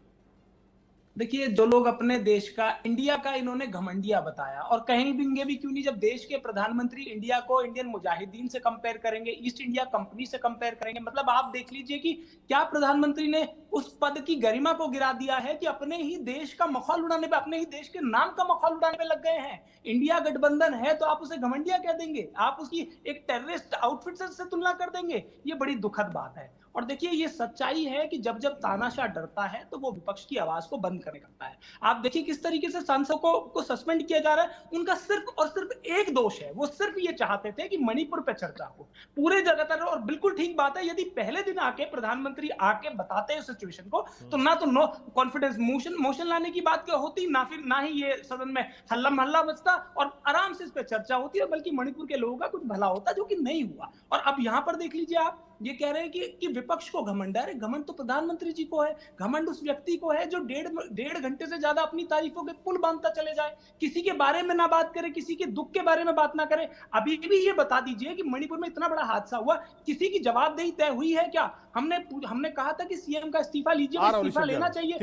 देखिए, जो लोग अपने देश का, इंडिया का इन्होंने घमंडिया बताया, और कहेंगे भी क्यों नहीं जब देश के प्रधानमंत्री इंडिया को इंडियन मुजाहिदीन से कंपेयर करेंगे, ईस्ट इंडिया कंपनी से कंपेयर करेंगे। मतलब आप देख लीजिए कि क्या प्रधानमंत्री ने उस पद की गरिमा को गिरा दिया है कि अपने ही देश का मखौल उड़ाने पे, अपने ही देश के नाम का मखौल उड़ाने पे लग गए हैं। इंडिया गठबंधन है तो आप उसे घमंडिया कह देंगे, आप उसकी एक टेररिस्ट आउटफिट से तुलना कर देंगे, ये बड़ी दुखद बात है। और देखिए, ये सच्चाई है कि जब जब तानाशाह डरता है तो वो विपक्ष की आवाज को बंद करने लगता है। आप देखिए किस तरीके से सांसदों को सस्पेंड किया जा रहा है। उनका सिर्फ और सिर्फ एक दोष है, वो सिर्फ ये चाहते थे कि मणिपुर पे चर्चा हो पूरे जगह। और बिल्कुल ठीक बात है, यदि पहले दिन आके प्रधानमंत्री आके बताते हैं सिचुएशन को, तो ना तो नो कॉन्फिडेंस मोशन लाने की बात होती, ना ही ये सदन में हल्ला महल्ला बचता और आराम से इस पे चर्चा होती है, बल्कि मणिपुर के लोगों का कुछ भला होता, जो कि नहीं हुआ। और अब यहां पर देख लीजिए, आप ये कह रहे हैं कि विपक्ष को घमंड है। घमंड तो प्रधानमंत्री जी को है, घमंड उस व्यक्ति को है जो डेढ़ घंटे से ज्यादा अपनी तारीफों के पुल बांधता चले जाए, किसी के बारे में ना बात करे, किसी के दुख के बारे में बात ना करे। अभी भी ये बता दीजिए कि मणिपुर में इतना बड़ा हादसा हुआ, किसी की जवाबदेही तय हुई है क्या? हमने कहा था कि सीएम का इस्तीफा लीजिए, इस्तीफा लेना चाहिए,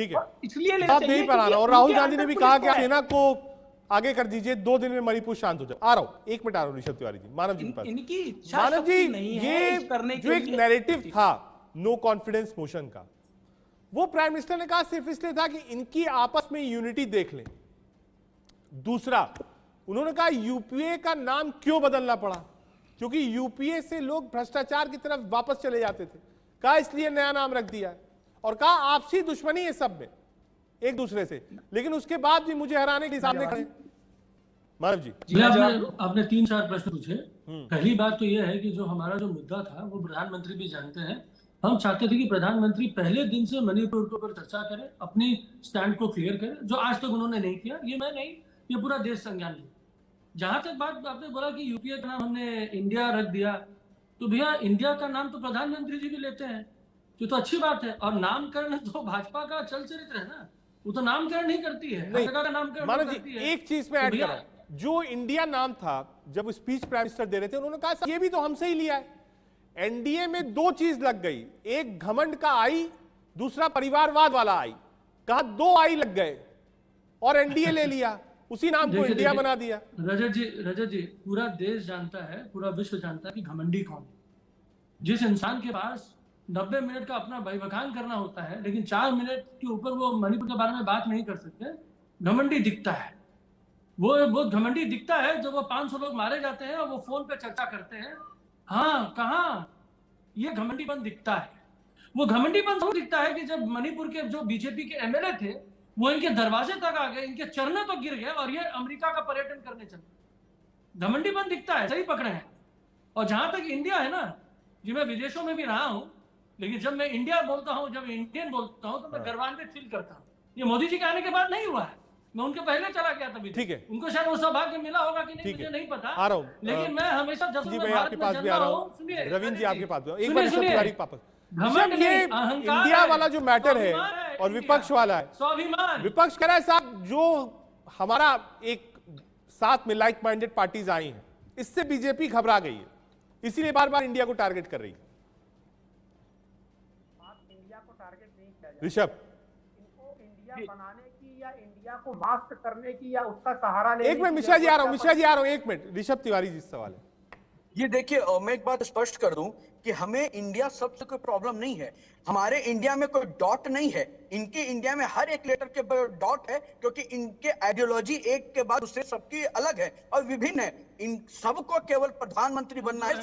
इसलिए लेना चाहिए। और राहुल गांधी ने भी कहा कि सेना को आगे कर दीजिए, 2 दिन में मणिपुर शांत हो जाए। आ रहा हूं, 1 मिनट आ रहा हूं ऋषभ तिवारी जी, मानव जी के पास। मानव जी, ये जो एक नैरेटिव था नो कॉन्फिडेंस मोशन का, वो प्राइम मिनिस्टर ने कहा सिर्फ इसलिए था कि इनकी आपस में यूनिटी देख लें। दूसरा, उन्होंने कहा यूपीए का नाम क्यों बदलना पड़ा, क्योंकि यूपीए से लोग भ्रष्टाचार की तरफ वापस चले जाते थे, कहा इसलिए नया नाम रख दिया है। और कहा आपसी दुश्मनी है सब में एक दूसरे से, लेकिन उसके बाद भी मुझे हराने के सामने खड़े। मानव जी जी आपने 3-4 प्रश्न पूछे। पहली बात तो यह है कि जो हमारा जो मुद्दा था वो प्रधानमंत्री भी जानते हैं। हम चाहते थे कि प्रधानमंत्री पहले दिन से मणिपुर के ऊपर चर्चा करें, अपनी स्टैंड को क्लियर करें, जो आज तक उन्होंने नहीं किया। ये मैं नहीं, ये पूरा देश संज्ञान लिया। जहां तक बात आपने बोला कि यूपीए का नाम हमने इंडिया रख दिया, तो भैया इंडिया का नाम तो प्रधानमंत्री जी भी लेते हैं, तो अच्छी बात है। और नामकरण तो भाजपा का चल चरित्र है ना, वो तो नामकरण नहीं करती है, हर जगह का नामकरण मानव करती जी है। एक चीज में ऐड कर रहा हूं, जो इंडिया नाम था जब स्पीच प्राइम मिनिस्टर दे रहे थे, उन्होंने कहा ये भी तो हमसे ही लिया है। एनडीए में दो चीज लग गई, एक घमंड का आई, दूसरा परिवारवाद वाला आई। कहा दो आई लग गए और एनडीए ले लिया, उसी नाम को इंडिया बना दिया। रजत जी पूरा देश जानता है, पूरा विश्व जानता है कि घमंडी कौन है। जिस इंसान के पास 90 मिनट का अपना बखान करना होता है, लेकिन 4 मिनट के ऊपर वो मणिपुर के बारे में बात नहीं कर सकते, घमंडी दिखता है। वो घमंडी दिखता है जब वो 500 लोग मारे जाते हैं और वो फोन पे चर्चा करते हैं। हाँ, कहाँ ये घमंडीपन दिखता है? वो घमंडीपन तो दिखता है कि जब मणिपुर के जो बीजेपी के एमएलए थे वो इनके दरवाजे तक आ गए, इनके चरणों तक गिर गए और ये अमेरिका का पर्यटन करने चले। घमंडीपन दिखता है, सही पकड़े हैं। और जहां तक इंडिया है ना जी, मैं विदेशों में भी रहा हूं, लेकिन जब मैं इंडिया बोलता हूं, जब इंडियन बोलता हूं, तो मैं गर्वान्वित फील करता हूं। ये मोदी जी के आने के बाद नहीं हुआ है, मैं उनके पहले चला गया था। ठीक है, उनको शायद वो सौभाग्य मिला होगा कि नहीं मुझे नहीं पता, आ रहा हूं। लेकिन मैं हमेशा जब जी मैं आपके पास भी आ रहा हूं, रविंद्र जी आपके पास भी। एक बार ये इंडिया वाला जो मैटर है और विपक्ष वाला है, स्वाभिमान, विपक्ष कह रहा है साहब जो हमारा एक साथ में लाइक माइंडेड पार्टीज आई हैं, इससे बीजेपी घबरा गई है, इसीलिए बार बार इंडिया को टारगेट कर रही है। इंडिया को टारगेट नहीं किया जाए, ऋषभ इनको इंडिया बनाने की या इंडिया को मास्क करने की या उसका सहारा लेने एक मिनट मिश्रा जी आ रहा हूं, एक मिनट। ऋषभ तिवारी जी सवाल है। ये देखिए, मैं एक बात स्पष्ट कर दूं कि हमें इंडिया सबसे कोई प्रॉब्लम नहीं है। हमारे इंडिया में कोई डॉट नहीं है, इनके इंडिया में हर एक लेटर के डॉट है, क्योंकि इनके आइडियोलॉजी एक के बाद दूसरे सबकी अलग है और विभिन्न है। इन सबको केवल प्रधानमंत्री बनना है।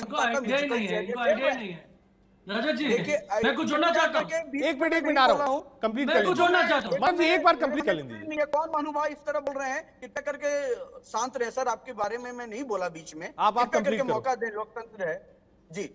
रजत जी मैं कुछ जोड़ना चाहता हूं, एक मिनट आ रहा हूं, कंप्लीट कर लीजिए। जोड़ना चाहता हूं, एक बार कंप्लीट कर लीजिए। कौन महानुभाव इस तरह बोल रहे हैं? कृपया करके शांत रहे सर, आपके बारे में मैं नहीं बोला बीच में, आप करके मौका दे, लोकतंत्र है जी।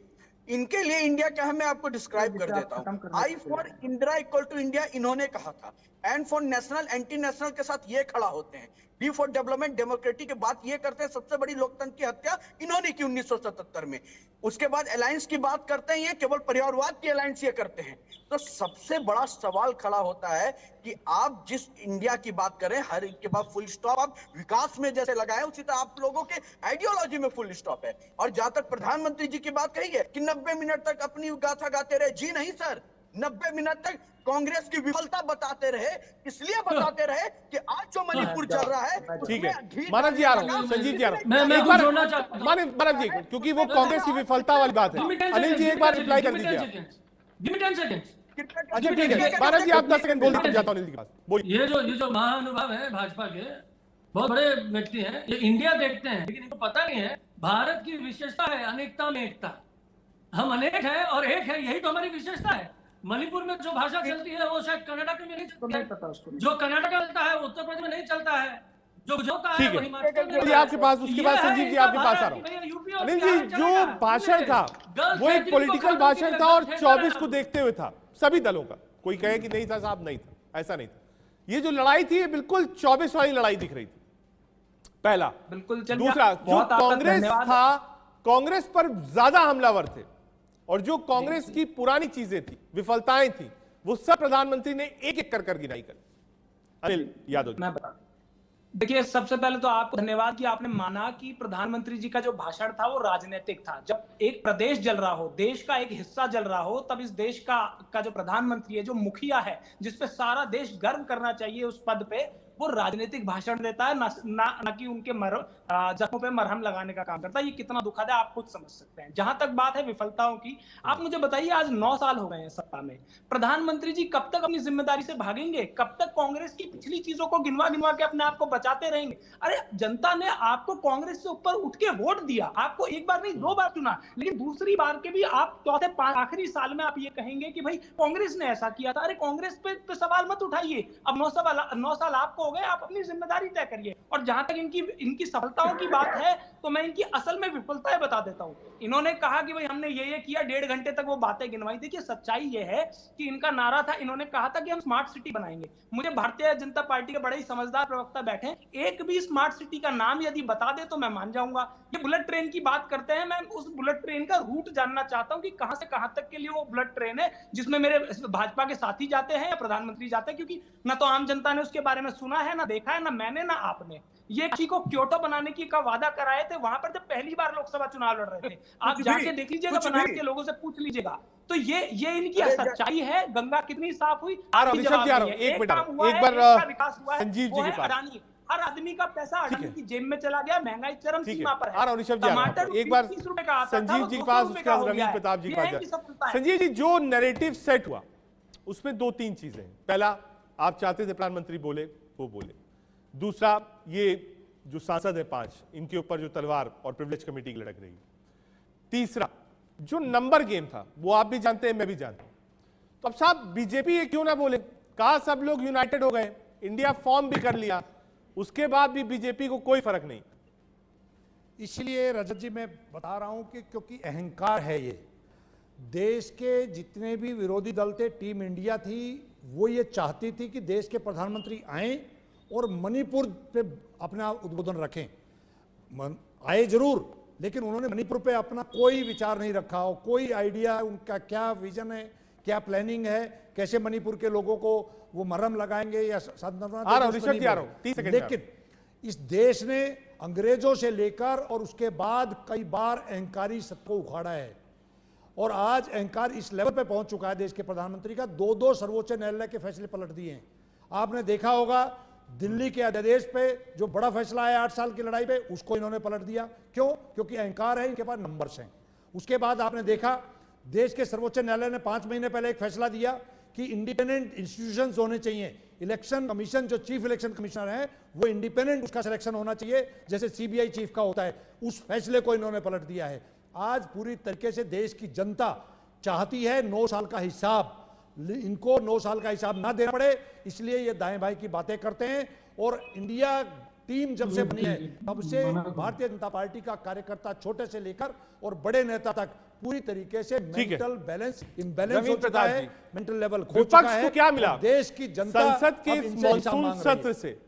इनके लिए इंडिया क्या है मैं आपको डिस्क्राइब कर देता हूं। I for Indira equal to India इन्होंने कहा था, and for national anti national के साथ ये खड़ा होते हैं, डी फॉर डेवलपमेंट डेमोक्रेटिक की बात ये करते हैं। सबसे बड़ी लोकतंत्र की हत्या इन्होंने की 1977 में। उसके बाद अलायंस की बात करते हैं, ये केवल परिवारवाद की अलायंस ये करते हैं। तो सबसे बड़ा सवाल खड़ा होता है कि आप जिस इंडिया की बात करें, हर एक के बाद फुल स्टॉप आप विकास में जैसे लगाए, उसी तरह आप लोगों के आइडियोलॉजी में फुल स्टॉप है। और जहां तक प्रधानमंत्री जी की बात कही है कि 90 मिनट तक अपनी गाथा गाते रहे, जी नहीं सर, 90 मिनट तक कांग्रेस की विफलता बताते रहे, इसलिए बताते रहे कि आज जो मणिपुर चल रहा है। ठीक है, मानव जी आ रहा हूं, संजीव जी आ रहा हूं। मानव जी, क्योंकि वो कांग्रेस की विफलता वाली बात है। अनिल जी एक बार रिप्लाई कर दीजिए। अच्छा ठीक है, मानव जी आप 10 सेकंड बोल दीजिए, जाता हूं अनिल जी के पास। बोलिए। ये जो महानुभाव है भाजपा के, बहुत बड़े व्यक्ति हैं, ये इंडिया देखते हैं, लेकिन इनको पता नहीं है भारत की विशेषता है अनेकता में एकता। हम अनेक हैं और एक है, यही तो हमारी विशेषता है। मणिपुर में जो भाषा चलती है वो शायद कर्नाटक में नहीं चलती, जो कर्नाटक में चलता है उत्तर प्रदेश में नहीं चलता है, जो होता है वो हिमाचल में। आपके पास, उसके बाद संजीव जी आपके पास आ रहा हूं। अनिल जी, जो भाषण था वो एक पॉलिटिकल भाषण था और 24 को देखते हुए था, सभी दलों का। कोई कहे कि नहीं था साहब, नहीं था, ऐसा नहीं था। ये जो लड़ाई थी ये बिल्कुल 24 वाली लड़ाई दिख रही थी, पहला। बिल्कुल। दूसरा, जो कांग्रेस था, कांग्रेस पर ज्यादा हमलावर थे, और जो कांग्रेस की पुरानी चीजें थी, विफलताएं थी, वो सब प्रधानमंत्री ने एक एक कर गिनाई कर। अनिल यादव, मैं बता, देखिए सबसे पहले तो आपको धन्यवाद कि आपने माना कि प्रधानमंत्री जी का जो भाषण था वो राजनीतिक था। जब एक प्रदेश जल रहा हो, देश का एक हिस्सा जल रहा हो, तब इस देश का जो प्रधानमंत्री है, जो मुखिया है, जिसपे सारा देश गर्व करना चाहिए उस पद पे, वो राजनीतिक भाषण देता है, ना कि उनके जख्मों पे मरहम लगाने का काम करता है। ये कितना दुखद है आप खुद समझ सकते हैं। जहां तक बात है विफलताओं की, आप मुझे बताइए, आज 9 साल हो गए हैं सत्ता में, प्रधानमंत्री जी कब तक अपनी जिम्मेदारी से भागेंगे? कब तक कांग्रेस की पिछली चीजों को गिनवा के अपने आप को बचाते रहेंगे? अरे जनता ने आपको कांग्रेस से ऊपर उठ के वोट दिया, आपको एक बार नहीं 2 बार चुना, लेकिन दूसरी बार के भी आप चौथे आखिरी साल में आप ये कहेंगे कि भाई कांग्रेस ने ऐसा किया था। अरे कांग्रेस पे सवाल मत उठाइए। अब 9 साल आपको हो गए, आप अपनी जिम्मेदारी तय करिए। और जहां तक इनकी सफलताओं की बात है, तो मैं इनकी असल में विफलताएं बता देता हूं। इन्होंने कहा कि भाई हमने ये किया, 1.5 घंटे तक वो बातें गिनवाई। देखिए सच्चाई ये है कि इनका नारा था, इन्होंने कहा था कि हम स्मार्ट सिटी बनाएंगे। मुझे भारतीय जनता पार्टी के बड़े ही समझदार प्रवक्ता बैठे, एक भी स्मार्ट सिटी का नाम यदि बता दे तो मैं मान जाऊंगा। ये बुलेट ट्रेन की बात करते हैं, मैं उस बुलेट ट्रेन का रूट जानना चाहता हूं कि कहां से कहां तक के लिए वो बुलेट ट्रेन है, जिसमें मेरे भाजपा के साथी जाते हैं या प्रधानमंत्री जाते हैं, क्योंकि ना तो आम जनता ने उसके बारे में सुना है, ना देखा है, ना मैंने ना आपने। ये किसी को क्योटो बनाने की का वादा कराए थे वहां पर जब पहली बार लोकसभा चुनाव लड़ रहे थे। आप जाके देख लीजिएगा, बनारस के लोगों से पूछ लीजिएगा। तो ये इनकी सच्चाई है। गंगा कितनी साफ हुई, एक बार विकास हुआ है, संजीव जी के पास। अडानी, हर आदमी का पैसा अडानी की जेब में चला गया, महंगाई चरम सीमा पर है। टमाटर एक बार संजीव जी के पास, उसके बाद रवींद्र प्रताप जी के पास। संजीव जी, जो नैरेटिव सेट हुआ उसमें 2-3 चीजें हैं। पहला, आप चाहते थे प्रधानमंत्री बोले, वो बोले। दूसरा, ये जो सांसद है 5, इनके ऊपर जो तलवार और प्रिविलेज कमेटी की लड़क रही। तीसरा, जो नंबर गेम था, वो आप भी जानते हैं, मैं भी जानता हूं। तो अब साहब बीजेपी ये क्यों ना बोले? कहा सब लोग यूनाइटेड हो गए, इंडिया फॉर्म भी कर लिया, उसके बाद भी बीजेपी को कोई फर्क नहीं। इसलिए रजत जी मैं बता रहा हूं कि क्योंकि अहंकार है ये। देश के जितने भी विरोधी दल थे, टीम इंडिया थी, वो ये चाहती थी कि देश के प्रधानमंत्री आए और मणिपुर पे अपना उद्बोधन रखें। आए जरूर, लेकिन उन्होंने मणिपुर पे अपना कोई विचार नहीं रखा हो, कोई आइडिया उनका क्या विजन है, क्या प्लानिंग है, कैसे मणिपुर के लोगों को वो मरहम लगाएंगे या सांत्वना। लेकिन इस देश ने अंग्रेजों से लेकर और उसके बाद कई बार अहंकारी सत्ता को उखाड़ा है, और आज अहंकार इस लेवल पे पहुंच चुका है देश के प्रधानमंत्री का। 2 सर्वोच्च न्यायालय के फैसले पलट दिए हैं। आपने देखा होगा दिल्ली के अध्यादेश पे जो बड़ा फैसला आया 8 साल की लड़ाई पे, उसको इन्होंने पलट दिया। क्यों? क्योंकि अहंकार है, इनके पास नंबर्स हैं। उसके बाद आपने देखा देश के सर्वोच्च न्यायालय ने 5 महीने पहले एक फैसला दिया कि इंडिपेंडेंट इंस्टीट्यूशंस होने चाहिए। इलेक्शन कमीशन, जो चीफ इलेक्शन कमिश्नर है, वो इंडिपेंडेंट, उसका सिलेक्शन होना चाहिए जैसे सीबीआई चीफ का होता है। उस फैसले को इन्होंने पलट दिया है। आज पूरी तरीके से देश की जनता चाहती है 9 साल का हिसाब, इनको 9 साल का हिसाब ना देना पड़े, इसलिए ये दाएं भाई की बातें करते हैं। और इंडिया टीम जब से बनी है तब से भारतीय जनता पार्टी का कार्यकर्ता छोटे से लेकर और बड़े नेता तक पूरी तरीके से मेंटल बैलेंस इम्बैलेंस हो चुका है, मेंटल लेवल खो चुका है। क्या मिला देश की जनता संसद के मॉनसून सत्र से?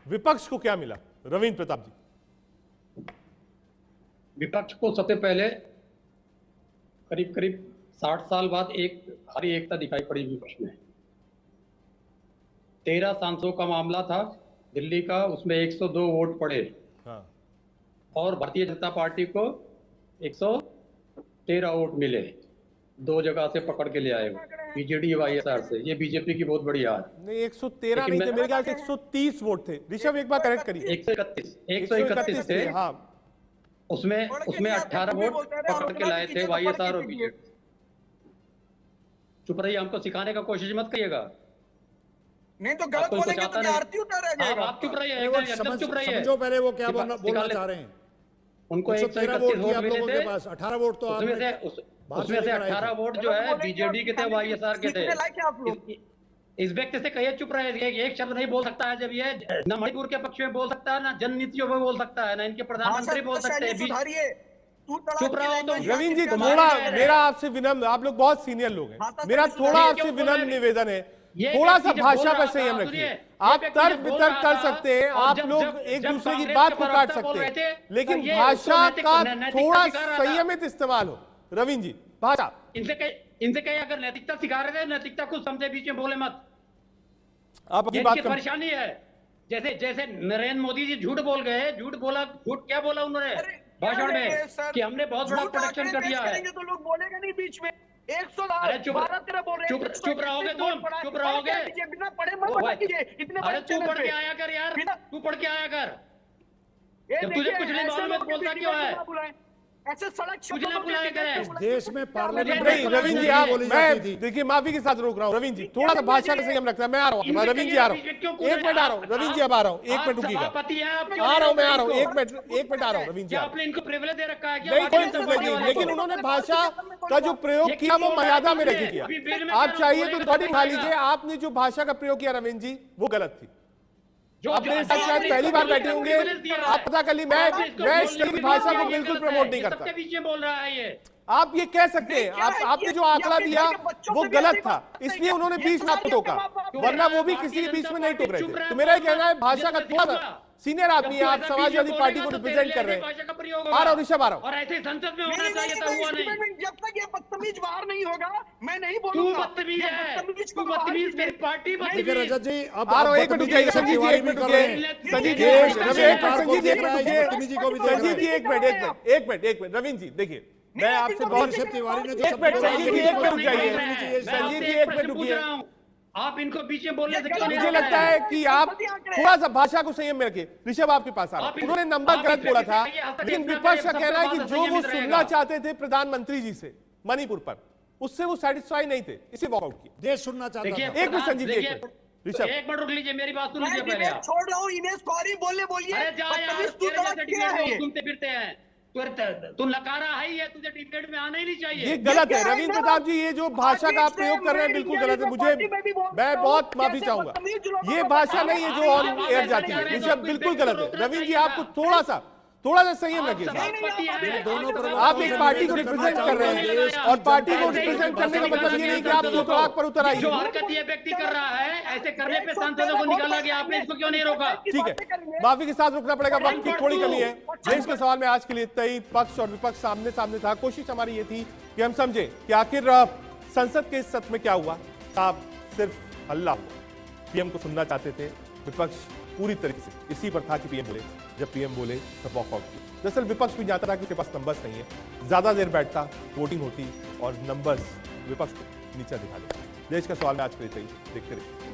विपक्ष को क्या मिला, रवींद्र प्रताप जी? विपक्ष को सबसे पहले करीब 60 साल बाद एक हरी एकता दिखाई पड़ी विपक्ष में। 13 सांसदों का मामला था दिल्ली का, उसमें 102 वोट पड़े। हाँ। और भारतीय जनता पार्टी को 113 वोट मिले। 2 जगह से पकड़ के ले आए बीजेडी वाईएसआर से। ये बीजेपी की बहुत बड़ी हार। नहीं 113 नहीं थे, मेरे ख्याल से 130 वोट थे। ऋषभ एक बार करेक्ट करिए। 131 थे। हाँ, उसमें 18 वोट पकड़ के लाए थे वाईएसआर और बीजेपी। चुप रहिए, हमको सिखाने का कोशिश मत करिएगा। नहीं तो गलत बोलेंगे तो आरती उतारा जाएगा। आप चुप रहिए, एकदम चुप रहिए। समझो पहले वो क्या बोलना चाह रहे हैं। उनको 113 वोट मिले थे, 18 वोट तो उसमें से 18 वोट जो है बीजेडी के थे, वाईएसआर के थे। इस व्यक्ति से कहिए चुप रहे, एक शब्द नहीं बोल सकता है। जब ये ना मणिपुर के पक्ष में बोल सकता है, ना जन नीतियों में बोल सकता है, ना इनके प्रधानमंत्री बोल सकते हैं। चुप रहो तो रवींद्र जी, थोड़ा मेरा आपसे विनम्र, आप लोग बहुत सीनियर लोग हैं, मेरा थोड़ा आपसे विनम्र निवेदन है, थोड़ा सा भाषा पर संयम रखिए। आप तर्क वितर्क कर सकते हैं, आप लोग एक दूसरे की बात को काट सकते हैं, लेकिन भाषा का थोड़ा संयमित इस्तेमाल हो। रवींद्र जी, भाषा इनसे कहीं अगर नैतिकता सिखा रहे थे, नैतिकता कुछ समझे, बीच में बोले मत। आप अपनी बात कर। परेशानी है जैसे नरेंद्र मोदी जी झूठ बोल गए। झूठ क्या बोला उन्होंने भाषण में कि हमने बहुत बड़ा प्रोडक्शन कर दिया है। तो लोग बोलेगा नहीं बीच में। 100 चुप रहोगे तुम, चुप रहोगे। बिना पढ़े मत बोला कीजिए। इतने अरे तू पढ़ के आया कर यार, तू पढ़ के आया कर। जब तुझे कुछ नहीं मालूम है बोलता क्यों है? ऐसे सड़क देश में पार्लियामेंट नहीं। रवींद्र जी, आप मैं देखिए माफी के साथ रोक रहा हूँ। रवींद्र जी, थोड़ा सा भाषा का संयम रखता है। मैं आ रहा हूँ रवींद्र जी, आ रहा हूँ, 1 मिनट आ रहा हूँ। रवींद्र जी अब आ रहा हूँ, 1 मिनट रुकिएगा। आ रहा हूँ, मैं आ रहा हूँ, 1 मिनट आ रहा हूँ। रवींद्र जी, आपने इनको प्रिविलेज दे रखा है? नहीं, कोई प्रिविलेज नहीं, लेकिन उन्होंने भाषा का जो प्रयोग किया वो मर्यादा में रख किया। आप चाहिए तो रिकॉर्डिंग खा लीजिए। आपने जो भाषा का प्रयोग किया रवींद्र जी, वो गलत थी। आप मेरे साथ शायद पहली बार बैठे होंगे, आप पता कर ली। मैं इस तरह की भाषा को बिल्कुल प्रमोट नहीं करता। सबके बीच में बोल रहा है ये। आप ये कह सकते हैं, आपने जो आंकड़ा दिया वो गलत था, इसलिए उन्होंने बीच में आपको टोका, वरना वो भी किसी के बीच में नहीं टोक रहे थे। तो मेरा ये कहना है भाषा का थोड़ा सा, सीनियर आदमी है आप, समाजवादी पार्टी को रिप्रेजेंट कर रहे हैं। आ रहा हूं ऋषभ, आ रहा हूं। और ऐसे संसद में होना चाहिए था, हुआ नहीं। जब तक ये बदतमीज बाहर नहीं होगा मैं नहीं तू बोलूंगा। बदतमीज है, तू बदतमीज, मेरी पार्टी देखिए बदतमीज। रजत जी, अब आ रहा हूं, एक मिनट रुकिए संजीव जी, एक मिनट रुकिए संजीव जी, एक मिनट रुकिए, संजीव जी एक मिनट रुकिए, संजीव जी एक मिनट, रविंद्र जी देखिए, मैं आपसे बहुत तिवारी ने एक मिनट संजीव जी, एक मिनट रुक जाइए, संजीव जी एक मिनट रुकिए। आप इनको बीच में बोलने से क्यों नहीं? मुझे लगता है कि आप थोड़ा सा भाषा को संयम में रखिए। ऋषभ आपके पास आ रहा है, उन्होंने नंबर गलत बोला था, लेकिन विपक्ष का कहना है कि जो वो सुनना चाहते थे प्रधानमंत्री जी से मणिपुर पर, उससे वो सेटिस्फाई नहीं थे, इसे वॉकआउट किया। देश सुनना चाहता था। एक मिनट संजीव जी, एक मिनट ऋषभ, एक मिनट रुक लीजिए, मेरी बात सुन लीजिए पहले आप। छोड़ रहा हूँ इन्हें, सॉरी बोलिए। अरे जा यार, तेरे जैसे डिबेट में घूमते फिरते हैं, तू नकारा है, तुझे डिबेट में आना ही नहीं चाहिए। ये गलत है रविंद्र प्रताप जी, ये जो भाषा का आप प्रयोग कर रहे हैं बिल्कुल गलत है। मैं बहुत माफी चाहूंगा, ये भाषा नहीं है जो ऑन एयर जाती है। ऋषभ बिल्कुल गलत है। रविंद्र जी आपको थोड़ा सा संयम रखिए। आप एक पार्टी को रिप्रेजेंट कर रहे हैं, और पार्टी को रिप्रेजेंट करने का मतलब ये नहीं कि आप तो आग पर उतर आइए। जो हरकत ये व्यक्ति कर रहा है, ऐसे करने पे सांसदों को निकाला गया, आपने इसको क्यों नहीं रोका? ठीक है, माफी के साथ रुकना पड़ेगा, वक्त की थोड़ी कमी है। देश के सवाल में आज के लिए इतना ही। पक्ष और विपक्ष सामने सामने था। कोशिश हमारी ये थी कि हम समझे कि आखिर संसद के इस सत्र में क्या हुआ। साहब सिर्फ हल्ला हुआ, पीएम को सुनना चाहते थे, विपक्ष पूरी तरीके से इसी पर था कि पीएम बोले, जब पीएम बोले तब वॉकआउट किया। दरअसल विपक्ष भी जानता था कि उसके पास नंबर्स नहीं है, ज्यादा देर बैठता, वोटिंग होती और नंबर्स विपक्ष को नीचा दिखा देता। देश का सवाल में आज के लिए देखते रहिए।